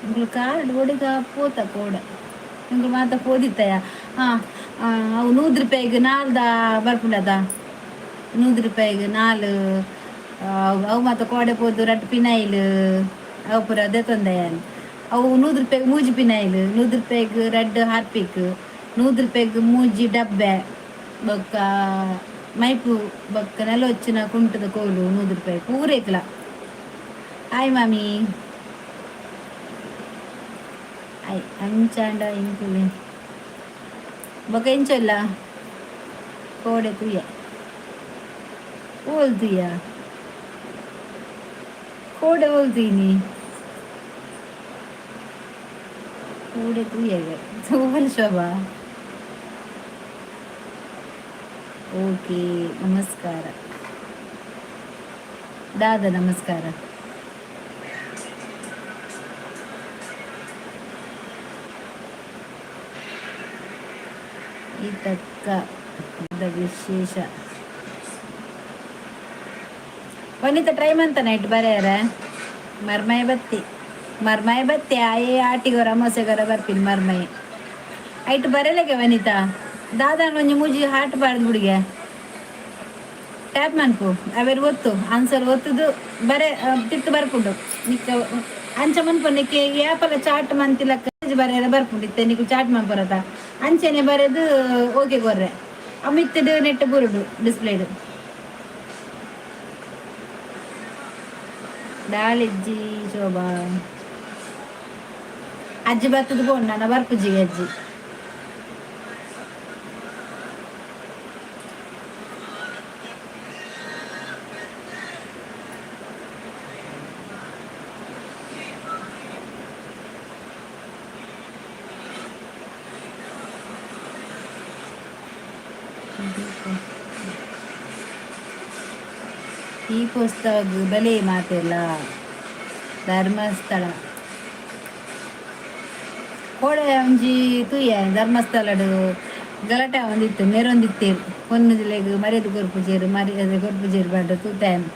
உங்களுக்கு கார்டு ஒடுக்க போத்த கூட ನಿಮ್ಗೆ ಮಾತ ಪೋದಿತ್ತಯ್ಯ ಹಾಂ ಅವು 100 ರೂಪಾಯಿಗೆ ನಾಲ್ದ ಬರ್ಪುಂಡದ 100 ರೂಪಾಯಿಗೆ ನಾಲ್ ಅವು ಮಾತ ಕೋಡೆ ಪೋದು ರಟ್ಟು ಪಿನೈಲ್ ಅವು ಪೂರ ಅದೇ ತೊಂದೆಯನ್ ಅವು 100 ರೂಪಾಯಿಗೆ ಮೂಜಿ ಪಿನೈಲ್ 100 ರೂಪಾಯಿಗೆ ರೆಡ್ ಹಾರ್ಪಿಕ್ 100 ರೂಪಾಯಿಗೆ ಮೂಜಿ ಡಬ್ಬೆ ಬೊಕ್ಕ ಮೈಪು ಬೊಕ್ಕ ನೆಲ వచ్చిನ ಕುಂಟದ ಕೋಲು 100 ರೂಪಾಯಿ ಪೂರೇಕ್ಲ ಹಾಯ್ ಮಾಮಿ ಆಯ್ ಅಂಚಾಂಡ ಇಂಕುಲೆ ಬೊಕ ಎಂಚೊಲ್ಲ ಕೋಡೆ ತುಯ್ಯ ಓಲ್ತುಯ್ಯ ಕೋಡೆ ಓಲ್ತೀನಿ ಕೋಡೆ ತುಯ್ಯಗೆ ಸೋಲ್ ಶೋಭಾ ಓಕೆ ನಮಸ್ಕಾರ ದಾದ ನಮಸ್ಕಾರ ಈ ತಕ್ಕ ವಿಶೇಷ ವನಿತ ಟ್ರೈ ಮಂತ ನೈಟ್ ಬರ್ಯಾರ ಮರ್ಮಯ ಬತ್ತಿ ಆಯೇ ಆಟಿಗೋರ ಅಮಾಸೆಗೋರ ಬರ್ತೀನಿ ಮರ್ಮಯ ಐಟ್ ಬರಲೆಗೆ ವನಿತಾ ದಾದಾನ ಒಂಜಿ ಮೂಜಿ ಹಾಟ್ ಬಾರ್ದು ಹುಡುಗೆ ಟ್ಯಾಪ್ ಮನ್ಪು ಅವೇರು ಒತ್ತು ಆನ್ಸರ್ ಒತ್ತುದು ಬರೇ ತಿತ್ತು ಬರ್ಪುಂಡು ನಿಕ್ಕ ಅಂಚ ಮನ್ಪು ನಿಕ್ಕೆ ಯಾಪಲ ಚಾಟ್ ಮಂತಿಲ್ಲ ಬರೆಯಲ್ಲ ಬರ್ಪುಂಡಿತ್ತೆ ನಿಕ್ಕು ಚಾಟ್ ಮನ್ಪುರತ ಅಂಚೆನೆ ಬರೆದು ಓಕೆ ಕೊರ್ರೆ ಅಮಿತ್ತದು ನೆಟ್ ಬುರುಡು ಡಿಸ್ಪ್ಲೇಡು ದಾಳಿಜ್ಜಿ ಶೋಭಾ ಅಜ್ಜಿ ಬರ್ತದ ಬೋನ್ ನನ್ನ ಬರ್ಪುಜ್ಜಿಗೆ ಅಜ್ಜಿ ಈ ಪುಸ್ತಕ ಬೆಲೆ ಮಾತೆಲ್ಲ ಧರ್ಮಸ್ಥಳ ಕೋಡೆ ಒಂಜಿ ತೂಯ ಧರ್ಮಸ್ಥಳಡು ಗಲಾಟೆ ಒಂದಿತ್ತು ಮೆರೊಂದಿತ್ತೇರು ಒಂದು ಜಿಲ್ಲೆಗೆ ಮರ್ಯಾದೆ ಕೊರ್ಪುಜೇರು ಮರ್ಯಾದೆ ಕೊರ್ಪುಜೇರು ಬಾಡು ತೂತಾಯನ್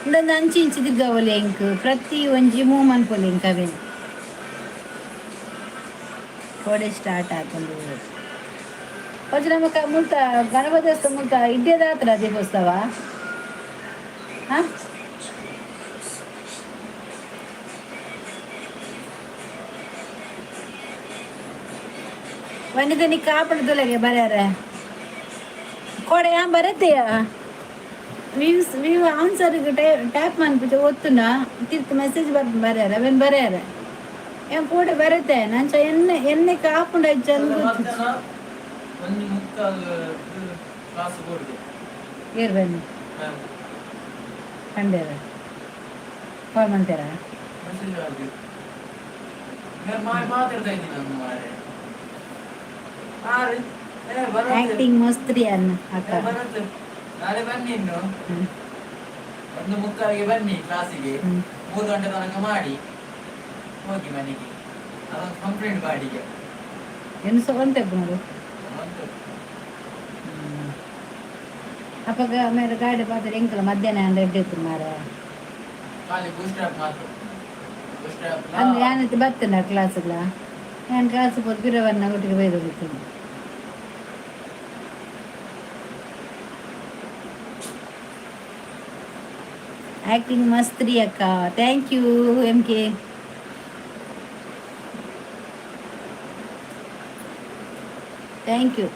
ಇಂದೊಂದು ಅಂಚಿ ಇಂಚಿ ದಿಗ್ಗವಲೆ ಇಂಕ್ ಪ್ರತಿ ಒಂಜಿ ಮೂವ್ ಮನ್ಪೊಲೆ ಇಂಕ್ ಅವೇ ಕೋಡೆ ಸ್ಟಾರ್ಟ್ ಆತಂದು ಪಂಚ ನಮಕ ಮುಲ್ತ ಗಣಪತಿ ದೇವಸ್ಥಾನ ಮುಲ್ತ ಇಡ್ಯದ ಹತ್ರ ದೀಪೋತ್ಸವ ಹಾಂ ವನಿತ ನೀ ಕಾಪಾಡ್ದೊಳಗೆ ಬರ್ಯಾರ ಕೋಡೆ ಯಾ ಬರತ್ತೆಯ ವ್ಯೂ ಆನ್ಸರ್ಗೆ ಟ್ಯಾಪ್ ಮಾಡ್ಬಿಟ್ಟು ಒತ್ತುನ ತಿರ್ತು ಮೆಸೇಜ್ ಬರ್ಯಾರ ಅವೇನು ಬರ್ಯಾರ ಏನ್ ಕೋಡೆ ಬರುತ್ತೆ ನಂಚ ಎಣ್ಣೆ ಕಾಪುಂಡ ಚಂದ ಏರ್ ಬನ್ನಿ ಕಂಡೇರ ಕಾಲ್ ಮಾಡ್ತೀರ ಆಕ್ಟಿಂಗ್ ಮಸ್ತ್ರಿ ಅನ್ನ ಅಕ್ಕ ನಾಳೆ ಬನ್ನಿ ಇನ್ನು 1:30ಗೆ ಬನ್ನಿ ಕ್ಲಾಸಿಗೆ 3 ಗಂಟೆ ತನಕ ಮಾಡಿ ಹೋಗಿ ಮನೆಗೆ ಅದೊಂದು ಕಂಪ್ಲೇಂಟ್ ಬಾಡಿಗೆ ಏನು ಸವಂತೆ ನೋಡು ಅಪ್ಪಾಗ ಮೇಲೆ ಗಾಡಿ ಪಾತ್ರ ಎಂಕಲ ಮಧ್ಯಾಹ್ನ ರೆಡ್ ಇತ್ತು ಮಾರ ಖಾಲಿ ಬೂಸ್ಟ್ರಾಪ್ ಮಾತ್ರ ಅಂದ್ರೆ ಯಾನೈತಿ ಬರ್ತೇನೆ ಕ್ಲಾಸ್ಗಳ ನಾನು ಕ್ಲಾಸ್ ಹೋಗಿ ಬಿರವನ್ನ ಒಟ್ಟಿಗೆ ಬೈದು ಹೋಗ್ತೀನಿ ಆಕ್ಟಿಂಗ್ ಮಸ್ತ್ರಿ ಅಕ್ಕ thank you M K thank you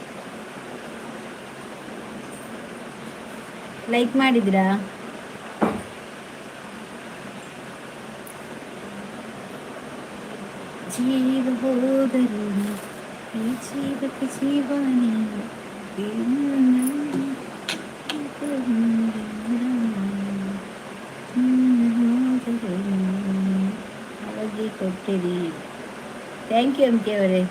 like ಮಾಡಿದ್ರಾ ಜೀವ ಹೋದರು ಈ ಜೀವಕ್ಕೆ ಜೀವನೇ ಅವರಿಗೆ ಕೊಟ್ಟಿರಿ ಥ್ಯಾಂಕ್ ಯು ಎಂ ಕೆ ಅವರೇ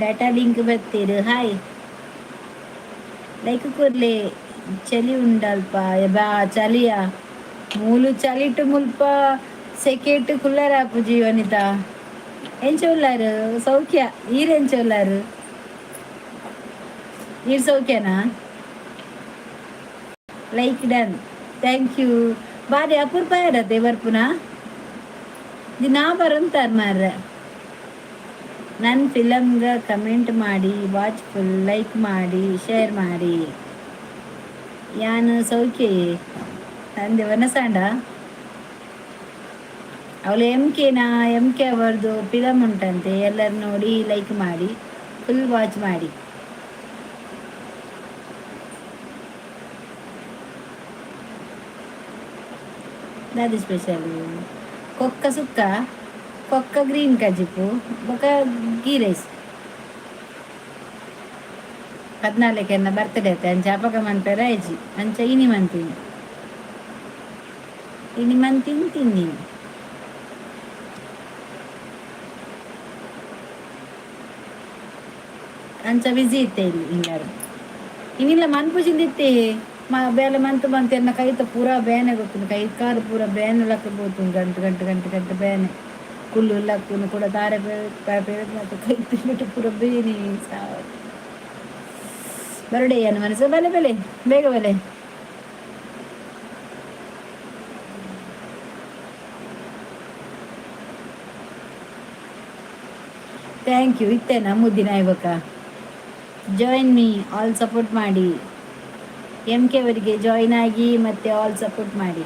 ಡಾಟಾ ಲಿಂಕ್ ಬರ್ತೀರು ಹಾಯ್ ಲೈಕ್ ಕೂರ್ಲೆ ಚಳಿ ಉಂಡಲ್ಪ ಬಾ ಚಳಿಯ ಮೂಲು ಚಳಿಟ್ಟು ಮುಲ್ಪ ಸೆಕೆಟ್ ಕುಲ್ಲರ್ ಆಪುಜಿ ವನಿತಾ ಎಂಚ ಉಲ್ಲಾರು ಸೌಖ್ಯ ಈರೆಂಚ ಉಲ್ಲಾರು ಈರ್ ಸೌಖ್ಯನಾ ಲೈಕ್ ಡನ್ ಥ್ಯಾಂಕ್ ಯು ಬಾರಿ ಅಪೂರ್ಪ ಇರತ್ತೆ ಬರ್ಪುನ ದಿನಾ ಬರಂತಾರ ಮಾರ್ರೆ ನನ್ನ ಫಿಲಮ್ಗೆ ಕಮೆಂಟ್ ಮಾಡಿ ವಾಚ್ ಫುಲ್ ಲೈಕ್ ಮಾಡಿ ಶೇರ್ ಮಾಡಿ ಯಾನು ಸೌಖ್ಯ ತಂದೆ ವನಸಾಂಡ ಅವಳು ಎಮ್ ಕೆ ಅವರದು ಫಿಲಮ್ ಉಂಟಂತೆ ಎಲ್ಲರೂ ನೋಡಿ ಲೈಕ್ ಮಾಡಿ ಫುಲ್ ವಾಚ್ ಮಾಡಿ ಅದು ಸ್ಪೆಷಲ್ ಕೊಕ್ಕ ಸುಕ್ಕ ಕೊಕ್ಕ ಗ್ರೀನ್ ಕಜಿಪು ಬೊಕ್ಕ ಗೀ ರೈಸ್ 14 ಬರ್ತಡೇ ಆಯ್ತು ಅಂಚ ಅಪಕ ಮನ್ಪೆರ ಆಯ್ಜಿ ಅಂಚ ಇನಿ ಮಂತೀನಿ ತಿನ್ನಿ ಅಂಚ ಬಿಸಿ ಇತ್ತೆ ಇಲ್ಲಿ ಹಿಂಗಾರು ಇನ್ನಿಲ್ಲ ಮನ್ಪುಜಿಂದಿತ್ತೆ ಬೇಲೆ ಮಂತು ಎನ್ನ ಕೈತ ಪೂರಾ ಬೇನೆ ಗೊತ್ತು ಕೈ ಕಾರು ಪೂರಾ ಬೇನೆ ಲಕ್ಕ ಬೋತು ಗಂಟು ಬೇನೆ ಕುಲ್ಲು ಲಕ್ಕುನು ಕೂಡ ತಾರೆ ಮತ್ತು ಕೈ ತಿನ್ಬಿಟ್ಟು ಪೂರ ಬೇನೆ ಬರಡೆ ಏನು ಮನಸ್ಸು ಬೆಲೆ ಬೇಗ ಬೆಲೆ ಥ್ಯಾಂಕ್ ಯು ಇತ್ತೇನಾ ಮುದ್ದಿನ ಇವಾಗ ಜಾಯಿನ್ ಮೀ ಆಲ್ ಸಪೋರ್ಟ್ ಮಾಡಿ ಕೆ ಅವರಿಗೆ ಜಾಯಿನ್ ಆಗಿ ಮತ್ತೆ ಆಲ್ ಸಪೋರ್ಟ್ ಮಾಡಿ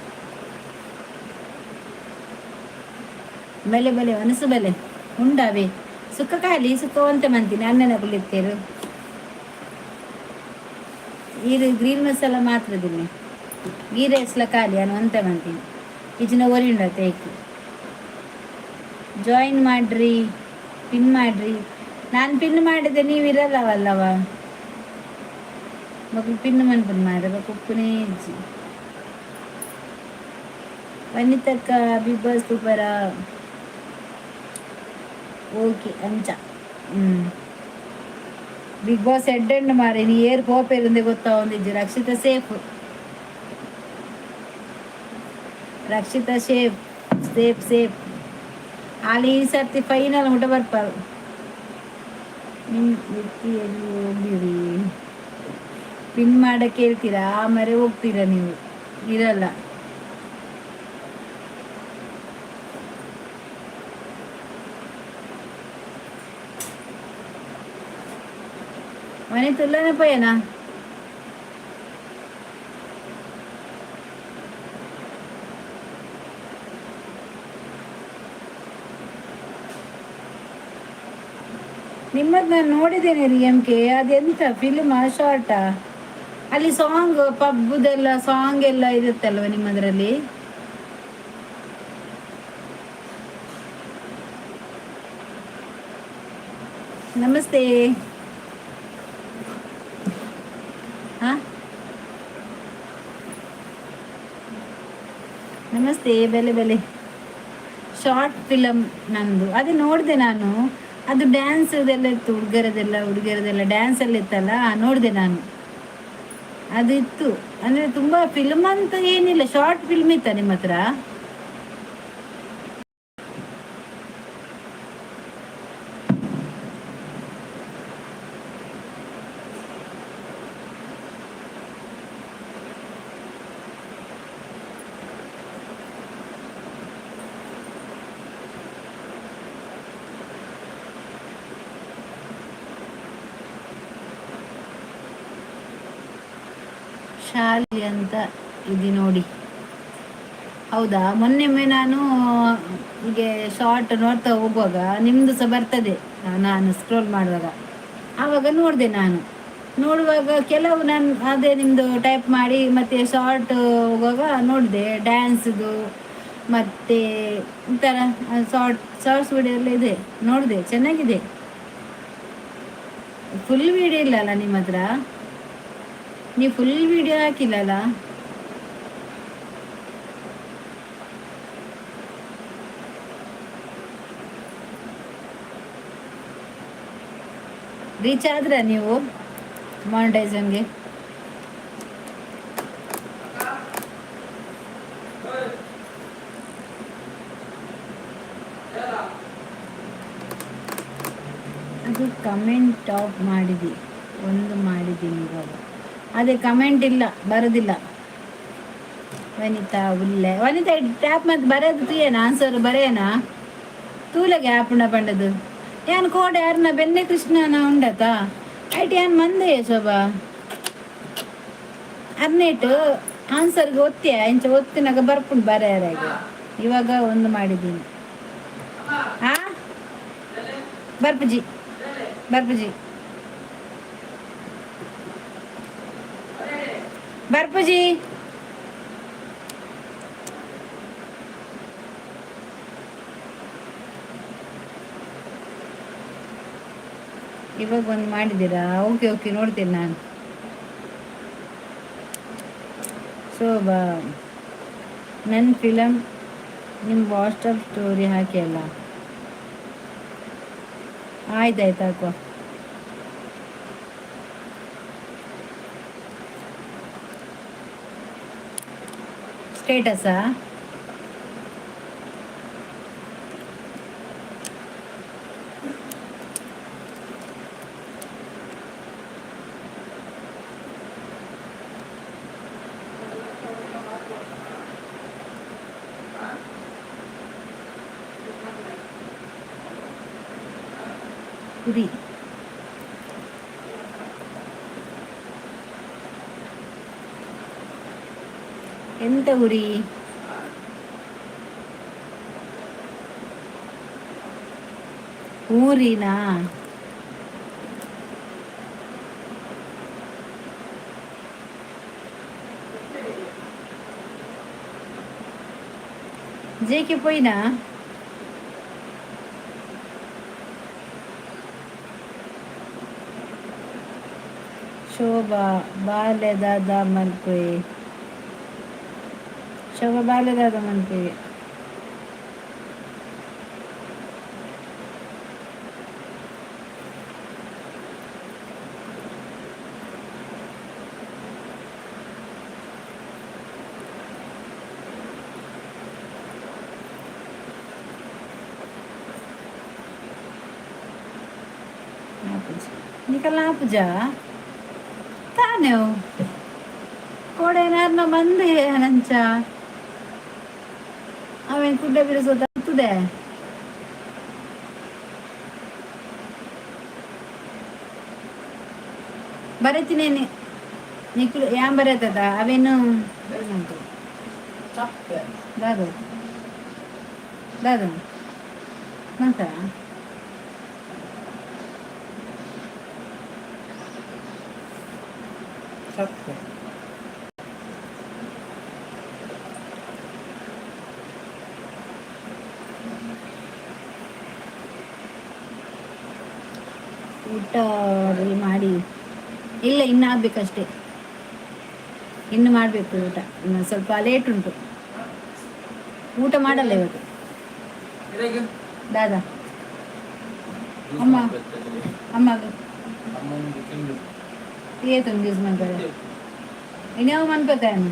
ಬೆಲೆ ಮನಸ್ಸು ಬೆಲೆ ಉಂಡಾವೆ ಸುಕ್ಕ ಖಾಲಿ ಸುಕ್ಕವಂತೆ ಮಂತೀನಿ ಅನ್ನನ ಕುಳಿತೇರು ಇದು ಗ್ರೀನ್ ಮಸಾಲ ಮಾತ್ರ ದಿನ ಗೀ ರೈಸ್ಲ ಖಾಲಿ ಅನ್ನು ಅಂತೆ ಮಂತೀನಿ ಈಚಿನ ಒರಿ ಉಂಡತ್ತೆ ಏಕೆ ಜಾಯಿನ್ ಮಾಡ್ರಿ ಪಿನ್ ಮಾಡ್ರಿ ನಾನು ಪಿನ್ ಮಾಡಿದೆ ನೀವು ಇರಲ್ಲವಲ್ಲವ ಮಕ್ಕಳು ಪಿನ್ ಮಾಡ್ಬಿಟ್ಟು ಮಾಡ್ರೆ ಉಪ್ಪುನೇ ಇಜ್ಜಿ ವನಿತಕ್ಕ ಬಿಗ್ ಬಾಸ್ ಸೂಪರ ಓಕೆ ಅಂಚ ಬಿಗ್ ಬಾಸ್ ಹೆಡ್ ಮಾರಿ ನೀ ಏರ್ ಪೋಪೇರಿಂದೆ ಗೊತ್ತಾ ಒಂದಿಜ್ಜಿ ರಕ್ಷಿತ ಸೇಫ್ ಅಲ್ಲಿ ಈ ಸರ್ತಿ ಫೈನಲ್ ಮುಟ ಬರ್ಪಾರು ವ್ಯಕ್ತಿಯಲ್ಲಿ ಹೋಗಿರಿ ಪಿನ್ ಮಾಡಕ್ಕೆ ಹೇಳ್ತೀರಾ ಆಮೇಲೆ ಹೋಗ್ತೀರಾ ನೀವು ಇರಲ್ಲ ಮನೆ ತುಲ್ಲನ ಪಯನಾ ನಿಮ್ಮದು ನಾನು ನೋಡಿದ್ದೇನೆ ರೀ ಕೆ ಅದೆಂತ ಫಿಲ್ಮ್ ಶಾರ್ಟಾ ಅಲ್ಲಿ ಸಾಂಗ್ ಪಬ್ಬದೆಲ್ಲ ಸಾಂಗ್ ಎಲ್ಲ ಇರುತ್ತಲ್ವ ನಿಮ್ಮದ್ರಲ್ಲಿ ನಮಸ್ತೆ ನಮಸ್ತೆ ಬೆಲೆ ಶಾರ್ಟ್ ಫಿಲಮ್ ನಂದು ಅದೇ ನೋಡಿದೆ ನಾನು ಅದು ಡ್ಯಾನ್ಸ್ ಇದೆಲ್ಲ ಇತ್ತು ಹುಡುಗಿಯರದೆಲ್ಲ ಡ್ಯಾನ್ಸ್ ಎಲ್ಲ ಇತ್ತಲ್ಲ ನೋಡಿದೆ ನಾನು ಅದು ಇತ್ತು ಅಂದರೆ ತುಂಬ ಫಿಲ್ಮ್ ಅಂತ ಏನಿಲ್ಲ ಶಾರ್ಟ್ ಫಿಲ್ಮ್ ಇತ್ತ ನಿಮ್ಮ ಹತ್ರ ಶಾಲಿ ಅಂತ ಇದೆ ನೋಡಿ ಹೌದಾ ಮೊನ್ನೆಮ್ಮೆ ನಾನು ಹೀಗೆ ಶಾರ್ಟ್ ನೋಡ್ತಾ ಹೋಗುವಾಗ ನಿಮ್ಮದು ಸಹ ಬರ್ತದೆ ನಾನು ಸ್ಕ್ರೋಲ್ ಮಾಡುವಾಗ ಆವಾಗ ನೋಡಿದೆ ನಾನು ನೋಡುವಾಗ ಕೆಲವು ನಾನು ಅದೇ ನಿಮ್ಮದು ಟೈಪ್ ಮಾಡಿ ಮತ್ತು ಶಾರ್ಟ್ ಹೋಗುವಾಗ ನೋಡಿದೆ ಡ್ಯಾನ್ಸ್ದು ಮತ್ತು ಈ ಥರ ಶಾರ್ಟ್ಸ್ ವಿಡಿಯೋ ಎಲ್ಲ ಇದೆ ನೋಡಿದೆ ಚೆನ್ನಾಗಿದೆ ಫುಲ್ ವಿಡಿಯೋ ಇಲ್ಲಲ್ಲ ನಿಮ್ಮ ಹತ್ರ ನೀವು ಫುಲ್ ವಿಡಿಯೋ ಹಾಕಿಲ್ಲಲ್ಲ ರೀಚ್ ಆದ್ರೆ ನೀವು ಮಾನಿಟೈಸನ್ಗೆ? ಅದು ಕಮೆಂಟ್ ಆಫ್ ಮಾಡಿದಿ, ಒಂದು ಮಾಡಿದ್ದೀನಿ ಇವಾಗ. ಅದೇ ಕಮೆಂಟ್ ಇಲ್ಲ, ಬರೋದಿಲ್ಲ. ವನಿತಾ ಉಲ್ಲೆ ವನಿತಾ ಟ್ಯಾಪ್ ಮತ್ತೆ ಬರೋದು ತೂಯೇನ ಆನ್ಸರ್ ಬರೆಯನಾ ತೂಲೆಗೆ ಆಪುಣ ಪಂಡದು ಯಾನ್ ಕೋಡೆ ಯಾರನ್ನ ಬೆನ್ನೆ ಕೃಷ್ಣನ ಉಂಡತ ಐಟಿ ಯಾನ್ ಮಂದೆ ಶೋಭಾ ಅರ್ನೇಟು ಆನ್ಸರ್ಗೆ ಒತ್ತಿಯ ಇಂಚ ಒತ್ತಿನಾಗ ಬರ್ಪುಂಡು ಬರೆಯಾರಾಗ ಇವಾಗ ಒಂದು ಮಾಡಿದ್ದೀನಿ. ಆ ಬರ್ಪುಜಿ ಬರ್ಪುಜಿ ಬರ್ಪುಜಿ ಇವಾಗ ಒಂದು ಮಾಡಿದ್ದೀರಾ? ಓಕೆ ಓಕೆ ನೋಡ್ತೀನಿ ನಾನು. ಶೋಭಾ ನನ್ನ ಫಿಲಮ್ ನಿಮ್ಮ ವಾಟ್ಸಪ್ ಸ್ಟೋರಿ ಹಾಕಿ ಅಲ್ಲ. ಆಯ್ತಾಯ್ತು ಹಾಕುವ. ಸ್ಟೇಟಸಾ? ಕುರಿ ಎಂತ ಉರಿ? ಊರಿನಾ? ಜೇಕೆ ಪೋಯ್ನಾ? ಶೋಭಾ ಬಾಲ್ಯದಾದ ಮಲ್ಪೆ. ಶೋಭಾ ಬಾಲ್ಯದಾದ ಮಲ್ಪೆ. ನಿಕಲ್ನ ಪೂಜಾ ತಾನೇ ಕೋಡೆನಾರ್ನ ಬಂದೆ ನಂಚ ಅವೇನು ಕುಡ್ಡ ಬಿಡಿಸೋದಾಗ್ತದೆ. ಬರೀತೀನೇನೆ ನಿಕ್ಲು ಯಾನ್ ಬರತ್ತದ ಅವೇನು ದಾದು ದಾದು ನಂತ ಊಟ ಮಾಡಿ ಇಲ್ಲ ಇನ್ನು ಆಗ್ಬೇಕಷ್ಟೇ, ಇನ್ನು ಮಾಡಬೇಕು ಊಟ. ಇನ್ನು ಸ್ವಲ್ಪ ಲೇಟ್ ಉಂಟು, ಊಟ ಮಾಡಲ್ಲ ಇವತ್ತು. ದಾದಾ ಅಮ್ಮ ಅಮ್ಮಗ ಏತೊಂದು ಯೂಸ್ ಮಾಡ್ತಾರೆ ಇನ್ಯಾವ ಮನ್ಕೋತಾನು.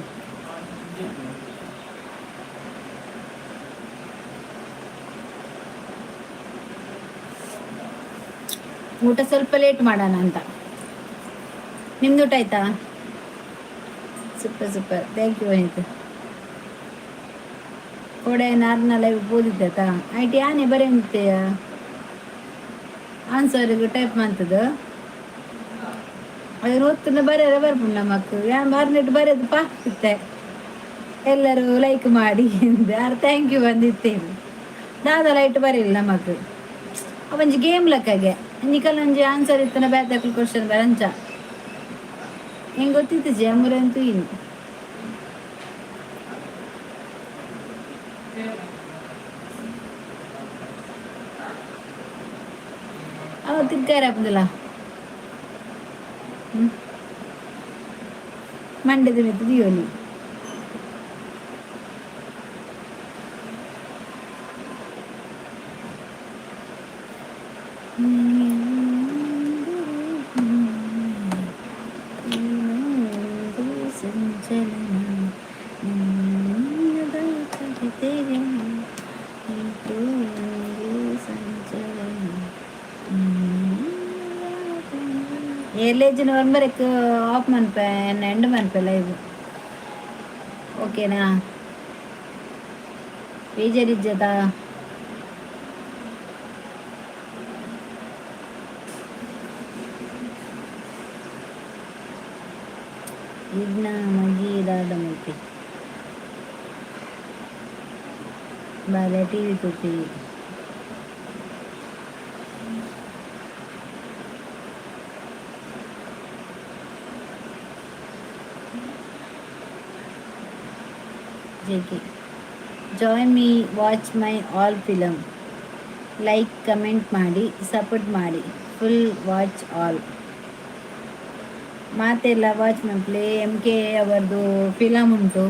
ಊಟ ಸ್ವಲ್ಪ ಲೇಟ್ ಮಾಡೋಣ ಅಂತ. ನಿಮ್ದು ಊಟ ಆಯ್ತಾ? ಸೂಪರ್ ಸೂಪರ್, ಥ್ಯಾಂಕ್ ಯು ಆಯ್ತು. ಕೋಡೆ ನಾರ್ನ ಲೈವ್ ಓದಿದ್ದಾಯ್ತಾ ಆಯ್ತು. ಯಾನೇ ಬರೆಯುತ್ತೆಯ ಆನ್ಸರ್ಗೆ ಟೈಪ್ ಮಾಡ್ತದ ಅದ್ರ ಹೊತ್ತನ್ನ ಬರೆಯಲ್ಲ ಬರ್ಬೋದು ನಮ್ಮಕ್ಕು ಯಾನ್ ಬಾರ್ನೆಟ್ ಬರೆಯೋದು ಪಾಕ್ತಿತ್ತೆ. ಎಲ್ಲರೂ ಲೈಕ್ ಮಾಡಿ ಯಾರು ಥ್ಯಾಂಕ್ ಯು ಬಂದಿತ್ತೇನು ದಾದ ಲೈಟ್ ಬರೀಲ್ಲ ನಮಕ್ ಅವೊಂಜಿ ಗೇಮ್ ಲೆಕ್ಕಗೆ ನಿಕಲೊಂಜಿ ಆನ್ಸರ್ ಇತ್ತನ ಬ್ಯಾತಕಲ್ ಕ್ವಶನ್ ಬರಂಚ ಹೆಂಗೆ ಗೊತ್ತಿತ್ತು ಜಮೂರಂತೂ ಇನ್ನು ಅವ ತಿರ್ಗಾರ ಹಾಕುದಿಲ್ಲ ಮಂಡ್ಯದ ಮೆತ್ತು ದಿಯೋಲಿ चलना नैनों तेरे संचलन ಏರ್ಲೇಜ್ ನವೆಂಬರ್ಕ್ಕೆ ಆಫ್ ಮನ್ಪೆ ಎಂಡ್ ಮನ್ಪೆ ಲೈವ್ ಓಕೆನಾ ಬೇಜಾರಿಜ್ಜದ ಈಗ ಮಗೀದಾದ ಮೈತಿ ಬಾಲೆ ಟಿ ವಿ ತುಟ್ಟಿ JK join me watch my all film like comment ಮಾಡಿ ಸಪೋರ್ಟ್ ಮಾಡಿ ಫುಲ್ ವಾಚ್ ಆಲ್ ಮಾತೆಲ್ಲ ವಾಚ್ ಮಂಪ್ಲೆ ಎಮ್ ಕೆ ಅವರದು ಫಿಲಮ್ ಉಂಟು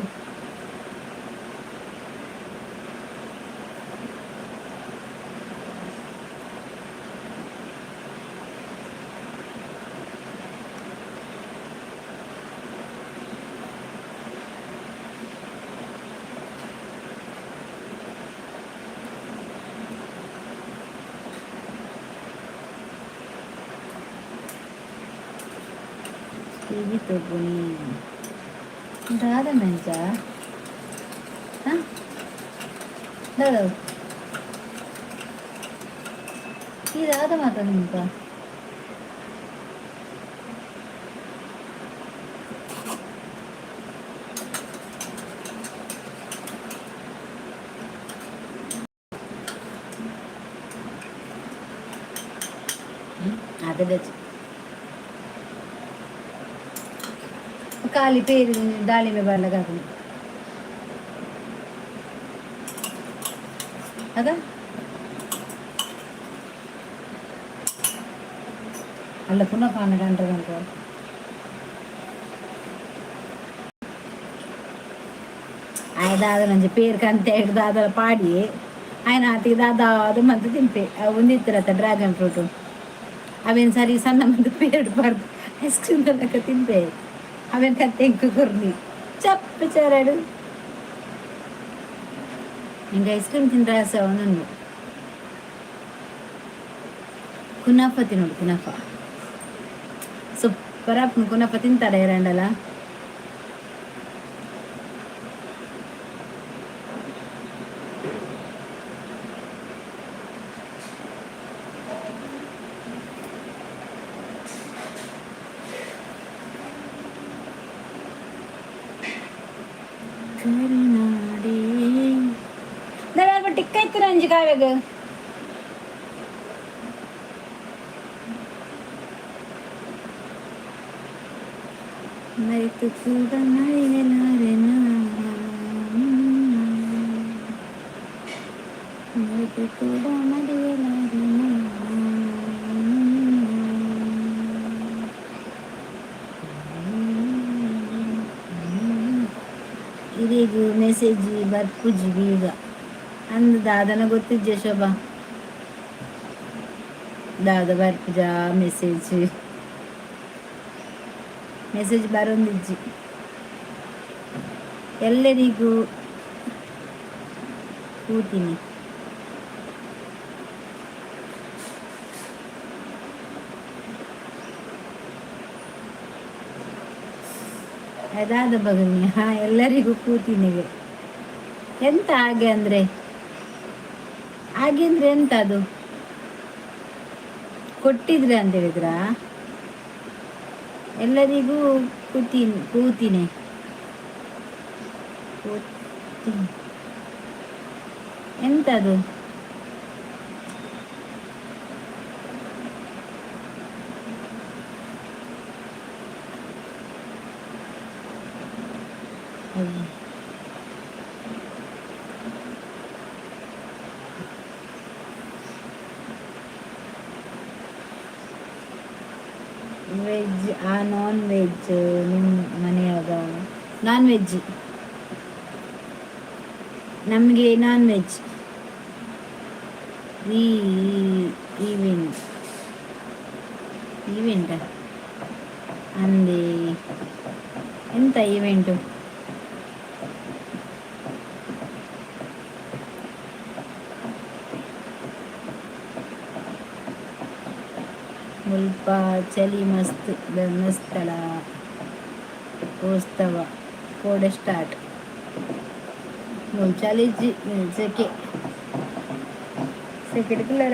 टीवी तो बुनी दादा मैंचा हाँ दादा ये दादा माता निम्का ada deh काली पेर डाली में बार लगा दूँ अदा अल्लाह पुनः खाना डांडर को आये दादा नंजे पेर कंते दादा पाड़ी आये नाती दादा ಅದು ಮಂತ್ ತಿಂಪೆ ಒಂದಿತ್ತರತ್ತ ಡ್ರ್ಯಾಗನ್ ಫ್ರೂಟ್ ಅವೇನು ಸರಿ ಸಣ್ಣ ಮಂತ್ ಪೇರ್ ಬಾರ್ದು ಐಸ್ ಕ್ರೀಮ್ ತನಕ ತಿಂಪೆ ಅವೇನು ಕತ್ತೆ ಎಂಕು ಕೊರ್ನಿ ಚಪ್ಪ ಚರಡು ಹಿಂಗೆ ಐಸ್ ಕ್ರೀಮ್ ತಿಂದ್ರೆ ಆಸೆ ಒಂದೊಂದು ಕುನಾಫ ತಿನ್ನೋಡು ಕುನಾಫ ಸೂಪರ್ ಆಪ್ ಕುನಾಫ ತಿಂತಾರೆ ಎರಡಲ್ಲ ಟಿಕ್ಕ ಇತ್ತು ಅಂಜಿ ಕಾವ್ಯಾಗ ಮರೆತು ಕೂಡ ಮರೆಯಲಾರೆನ ಮರೆತು ಕೂಡ ಮರೆಯಲಾರೆನ ಇದೀಗ ಮೆಸೇಜ್ ಬರ್ಪುಜಿ ಈಗ ಅಂದು ದಾದನ ಗೊತ್ತಿದ್ದೆ ಶೋಭಾ ದಾದ ಬರ್ಪುಜ ಮೆಸೇಜ್ ಬರೊಂದಿಜ್ಜಿ ಎಲ್ಲರಿಗೂ ಕೂತೀನಿ ಅದಾದ ಬಗನಿ ಹಾ ಎಲ್ಲರಿಗೂ ಕೂತಿನಿಗೆ ಎಂತ ಹಾಗೆ ಅಂದ್ರೆ ಎಂತ ಅದು ಕೊಟ್ಟಿದ್ರೆ ಅಂತ ಹೇಳಿದ್ರ ಎಲ್ಲರಿಗೂ ಕೂತೀನಿ ಎಂತದು ವೆಜ್ ನಾನ್ ವೆಜ್ ನಿಮ್ಮ ಮನೆಯಾಗ ನಾನ್ ವೆಜ್ ನಮಗೆ ನಾನ್ ವೆಜ್ ಈವೆಂಟ ಅಂದೆ ಎಂತ ಎಂತ ಈವೆಂಟು? ಮುಲ್ಪ ಚಳಿ ಮಸ್ತ್ ಧರ್ಮಸ್ಥಳ ಉತ್ಸವ ಕೋಡೆ ಸ್ಟಾರ್ಟ್ ಚಳಿ ಸೆಕೆ ಸೆಕೆಡ್ಕುಲ್ಲರ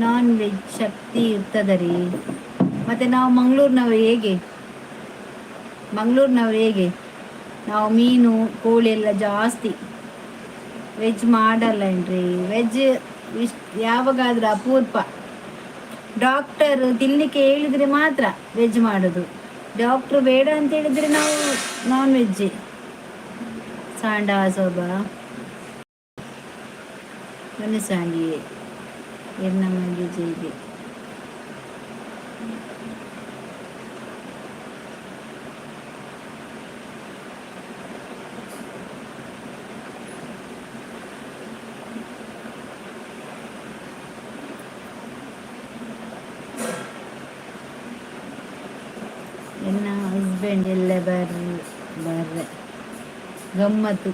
ನಾನ್ ವೆಜ್ ಶಕ್ತಿ ಇರ್ತದ ರೀ. ಮತ್ತು ನಾವು ಮಂಗಳೂರಿನವ್ರು ಹೇಗೆ ನಾವು ಮೀನು ಕೋಳಿ ಎಲ್ಲ ಜಾಸ್ತಿ ವೆಜ್ ಮಾಡಲ್ಲನ್ರಿ. ವೆಜ್ ಯಾವಾಗಾದ್ರೂ ಅಪೂರ್ವ. ಡಾಕ್ಟರ್ ತಿನ್ನಲಿಕ್ಕೆ ಹೇಳಿದರೆ ಮಾತ್ರ ವೆಜ್ ಮಾಡೋದು. ಡಾಕ್ಟ್ರು ಬೇಡ ಅಂತ ಹೇಳಿದರೆ ನಾವು ನಾನ್ ವೆಜ್ಜೆ. ಸಾಂಡ ಸೋಬ ಮನಸ್ಸಾಂಗಿ ಎನ್ನಮಗೆ ಜೈದೆ ಎನ್ನ ಹಸ್ಬೆಂಡ್ ಎಲ್ಲ ಬರ್ರೆ ಗಮ್ಮತ್ತು.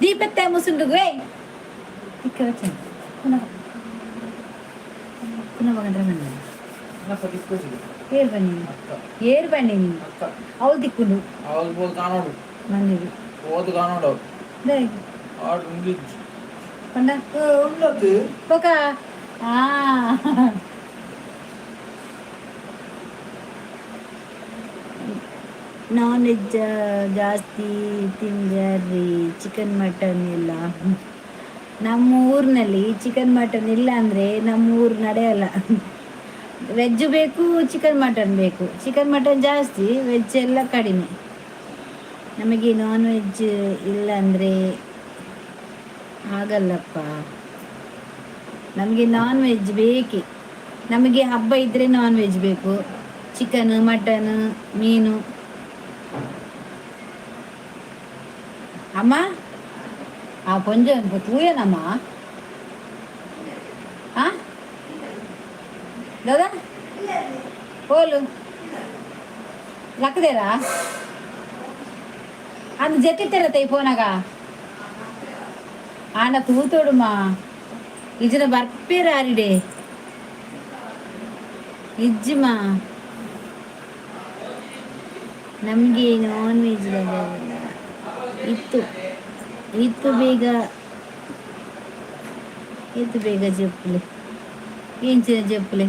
ದೀಪತ್ತೆ ಮುಸುಂಡುಗುವೆ ಇಕ್ಕ ವಚನ ಪುನಃ ಬಂದ್ರೆ ಬನ್ನಿ ಏರ್ ಬನ್ನಿ ಅವಳು ದಿಕ್ಕುಂಡು ಮಂದಿಗೆ ಪೊಕ ನಾನ್ ವೆಜ್ ಜಾಸ್ತಿ ತಿಂದ್ರಿ. ಚಿಕನ್ ಮಟನ್ ಎಲ್ಲ ನಮ್ಮ ಊರಿನಲ್ಲಿ ಚಿಕನ್ ಮಟನ್ ಇಲ್ಲ ಅಂದರೆ ನಮ್ಮ ಊರು ನಡೆಯಲ್ಲ. ವೆಜ್ ಬೇಕು, ಚಿಕನ್ ಮಟನ್ ಬೇಕು. ಚಿಕನ್ ಮಟನ್ ಜಾಸ್ತಿ, ವೆಜ್ ಎಲ್ಲ ಕಡಿಮೆ. ನಮಗೆ ನಾನ್ ವೆಜ್ ಇಲ್ಲ ಅಂದರೆ ಆಗಲ್ಲಪ್ಪ. ನಮಗೆ ನಾನ್ ವೆಜ್ ಬೇಕೇ. ನಮಗೆ ಹಬ್ಬ ಇದ್ದರೆ ನಾನ್ ವೆಜ್ ಬೇಕು. ಚಿಕನ್ ಮಟನ್ ಮೀನು. ಅಮ್ಮ ಆ ಕೊಂಚ ತೂಯನಮ್ಮ ದಾದಾ ಓಲು ಲಕ್ಕದೇರಾ ಅದು ಜೆತ್ತಿತ್ತಿರತ್ತೆ ಈ ಫೋನಾಗ ಆನ ತೂತೋಡುಮ್ಮ ಇಜ್ಜಿನ ಬರ್ಪೇರ ಆರಿಡೆ ಇಜ್ಜಿಮ ನಮಗೆ ನಾನ್ ವೆಜ್ ಇತ್ತು ಬೇಗ ಜಪ್ಪಲೆ ಇಂಚಿನ ಜಪ್ಪಲೆ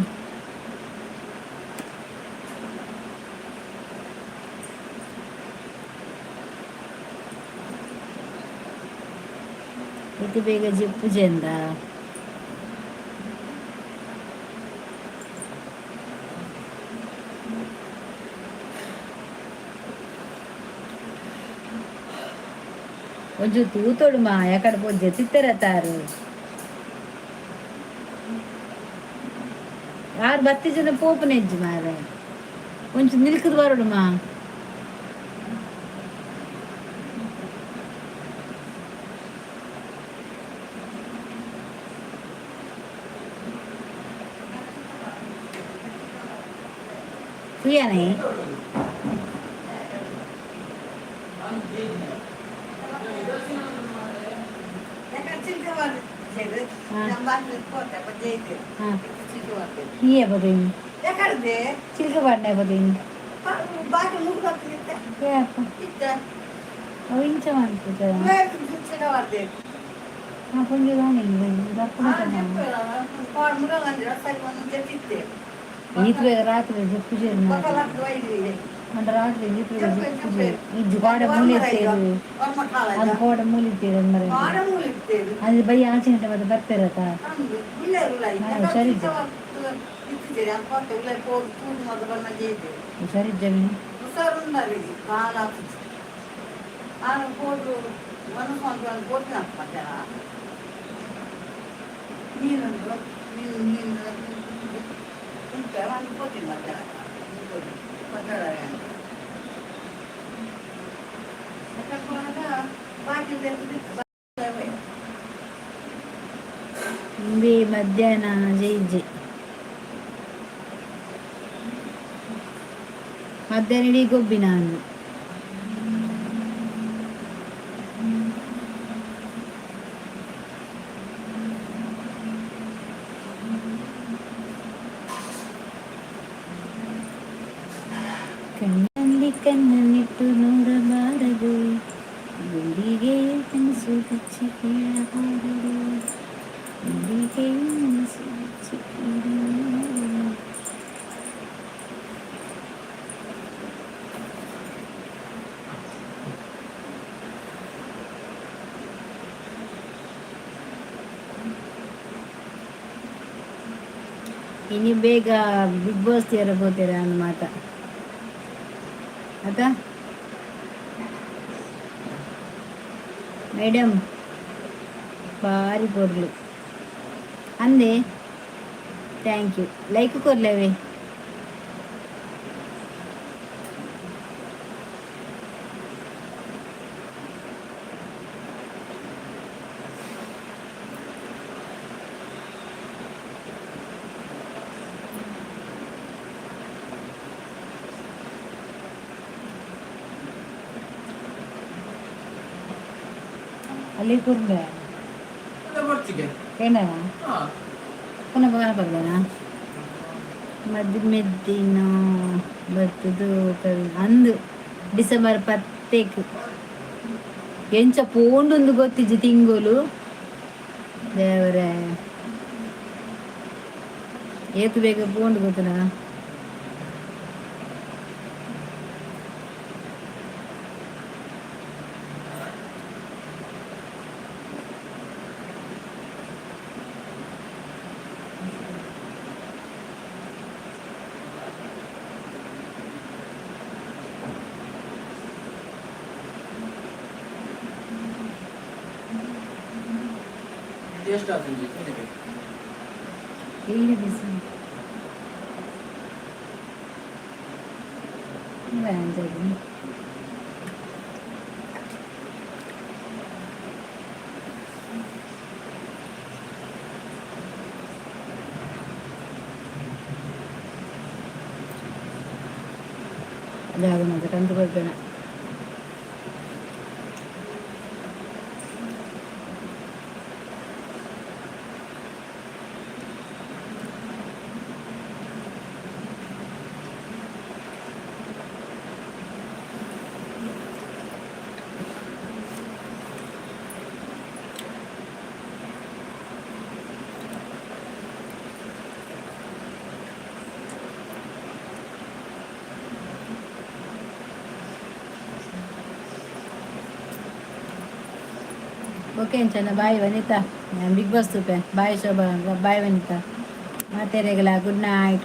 ಇತ್ತು ಬೇಗ ಜಪ್ಪು ಚೆಂದ. ಒಂಚೂರು ತೂತೋಡುಮ ಯಾಕಡೆ ಪೊಜ್ಜೆ ತಿತ್ತರತ್ತಾರು ಯಾರು ಬತ್ತಿ ಜನ ಪೋಪನೆಜ್ಜು ಮಾರ ಒಂಚೂರು ನಿಲ್ಕದು ಬರೋಡುಮ. ತುಯ್ಯಾನೆ iya begini ya kan deh cilka warna begini baju muka kita ya apa oh ini cuman kita apa juga nih berapa macam orang muda kan dirasa kan jadi itu ರಾತ್ರಿ ಜಪ್ಪುಜೆ ಅಂದ್ರೆ ರಾತ್ರಿ ಈ ಜುಗಾಡ ಮೂಲಿತ್ತೇರು ಅದು ಕೋಡ ಮೂಲಿತ್ತೇರು ಮರ ಅದು ಬೈ ಆಚೆ ಗಂಟೆ ಮತ್ತೆ ಬರ್ತಿರತ್ತ ಹುಷಾರಿದ್ದೆ ಹುಷಾರಿದ್ದೆ ಬೇಬಿ ಮಧ್ಯಾಹ್ನ ಜೈ ಜೈ. ಮಧ್ಯಾಹ್ನ ಇಡೀ ಗೊಬ್ಬಿ ನಾನು. ಕಣ್ಣಲ್ಲಿ ಕಣ್ಣನ್ನಿಟ್ಟು ನೋಡಬಾರದು, ಗುಂಡಿಗೆ ಕನಸು ಕಚ್ಚಿ ಕೇಳಬಾರದು, ಗುಂಡಿಗೆ ಕನಸು ಕಚ್ಚಿ ಕೇಳಬಾರದು. ಇನ್ನು ಬೇಗ ಬಿಗ್ ಬಾಸ್ ತೀರಬೋತೀರಾ ಅన్నమాట ಅದ ಮೇಡಮ್ ಭಾರಿ ಕೊಡ್ಲು ಅಂದೆ. Thank you. ಲೈಕ್ ಕೊಡ್ಲೇವೆ. ಅಲ್ಲಿ ಕೂರ್ಲೆ ಏನಾ ಪುನಃ ಬಾರ ಬರ್ದೇನಾ ಮದ್ದು ಮೆದ್ದಿನ ಬರ್ತದು ಅಂದು ಡಿಸೆಂಬರ್ 10 ಎಂಚ ಪೋಂಡೊಂದು ಗೊತ್ತಿಜ್ಜಿ ತಿಂಗೋಲು ದೇವರೇ ಏತು ಬೇಗ ಪೋಂಡು ಗೊತ್ತುನ. ಈಗ ಬಿಸಿ ಅದಾಗ ಮತ್ತೆ ಕಂತು ಕೊಡ್ಬೇಡ. ಓಕೆ ಅಂಚನ ಬಾಯ್ ವನಿತಾ. ಬಿಗ್ ಬಾಸ್ ತುಪೆ ಬಾಯ್ ಶೋಭಾ, ಬಾಯ್ ವನಿತಾ. ಮತ್ತೆ ರೆಗಲ ಗುಡ್ ನೈಟ್.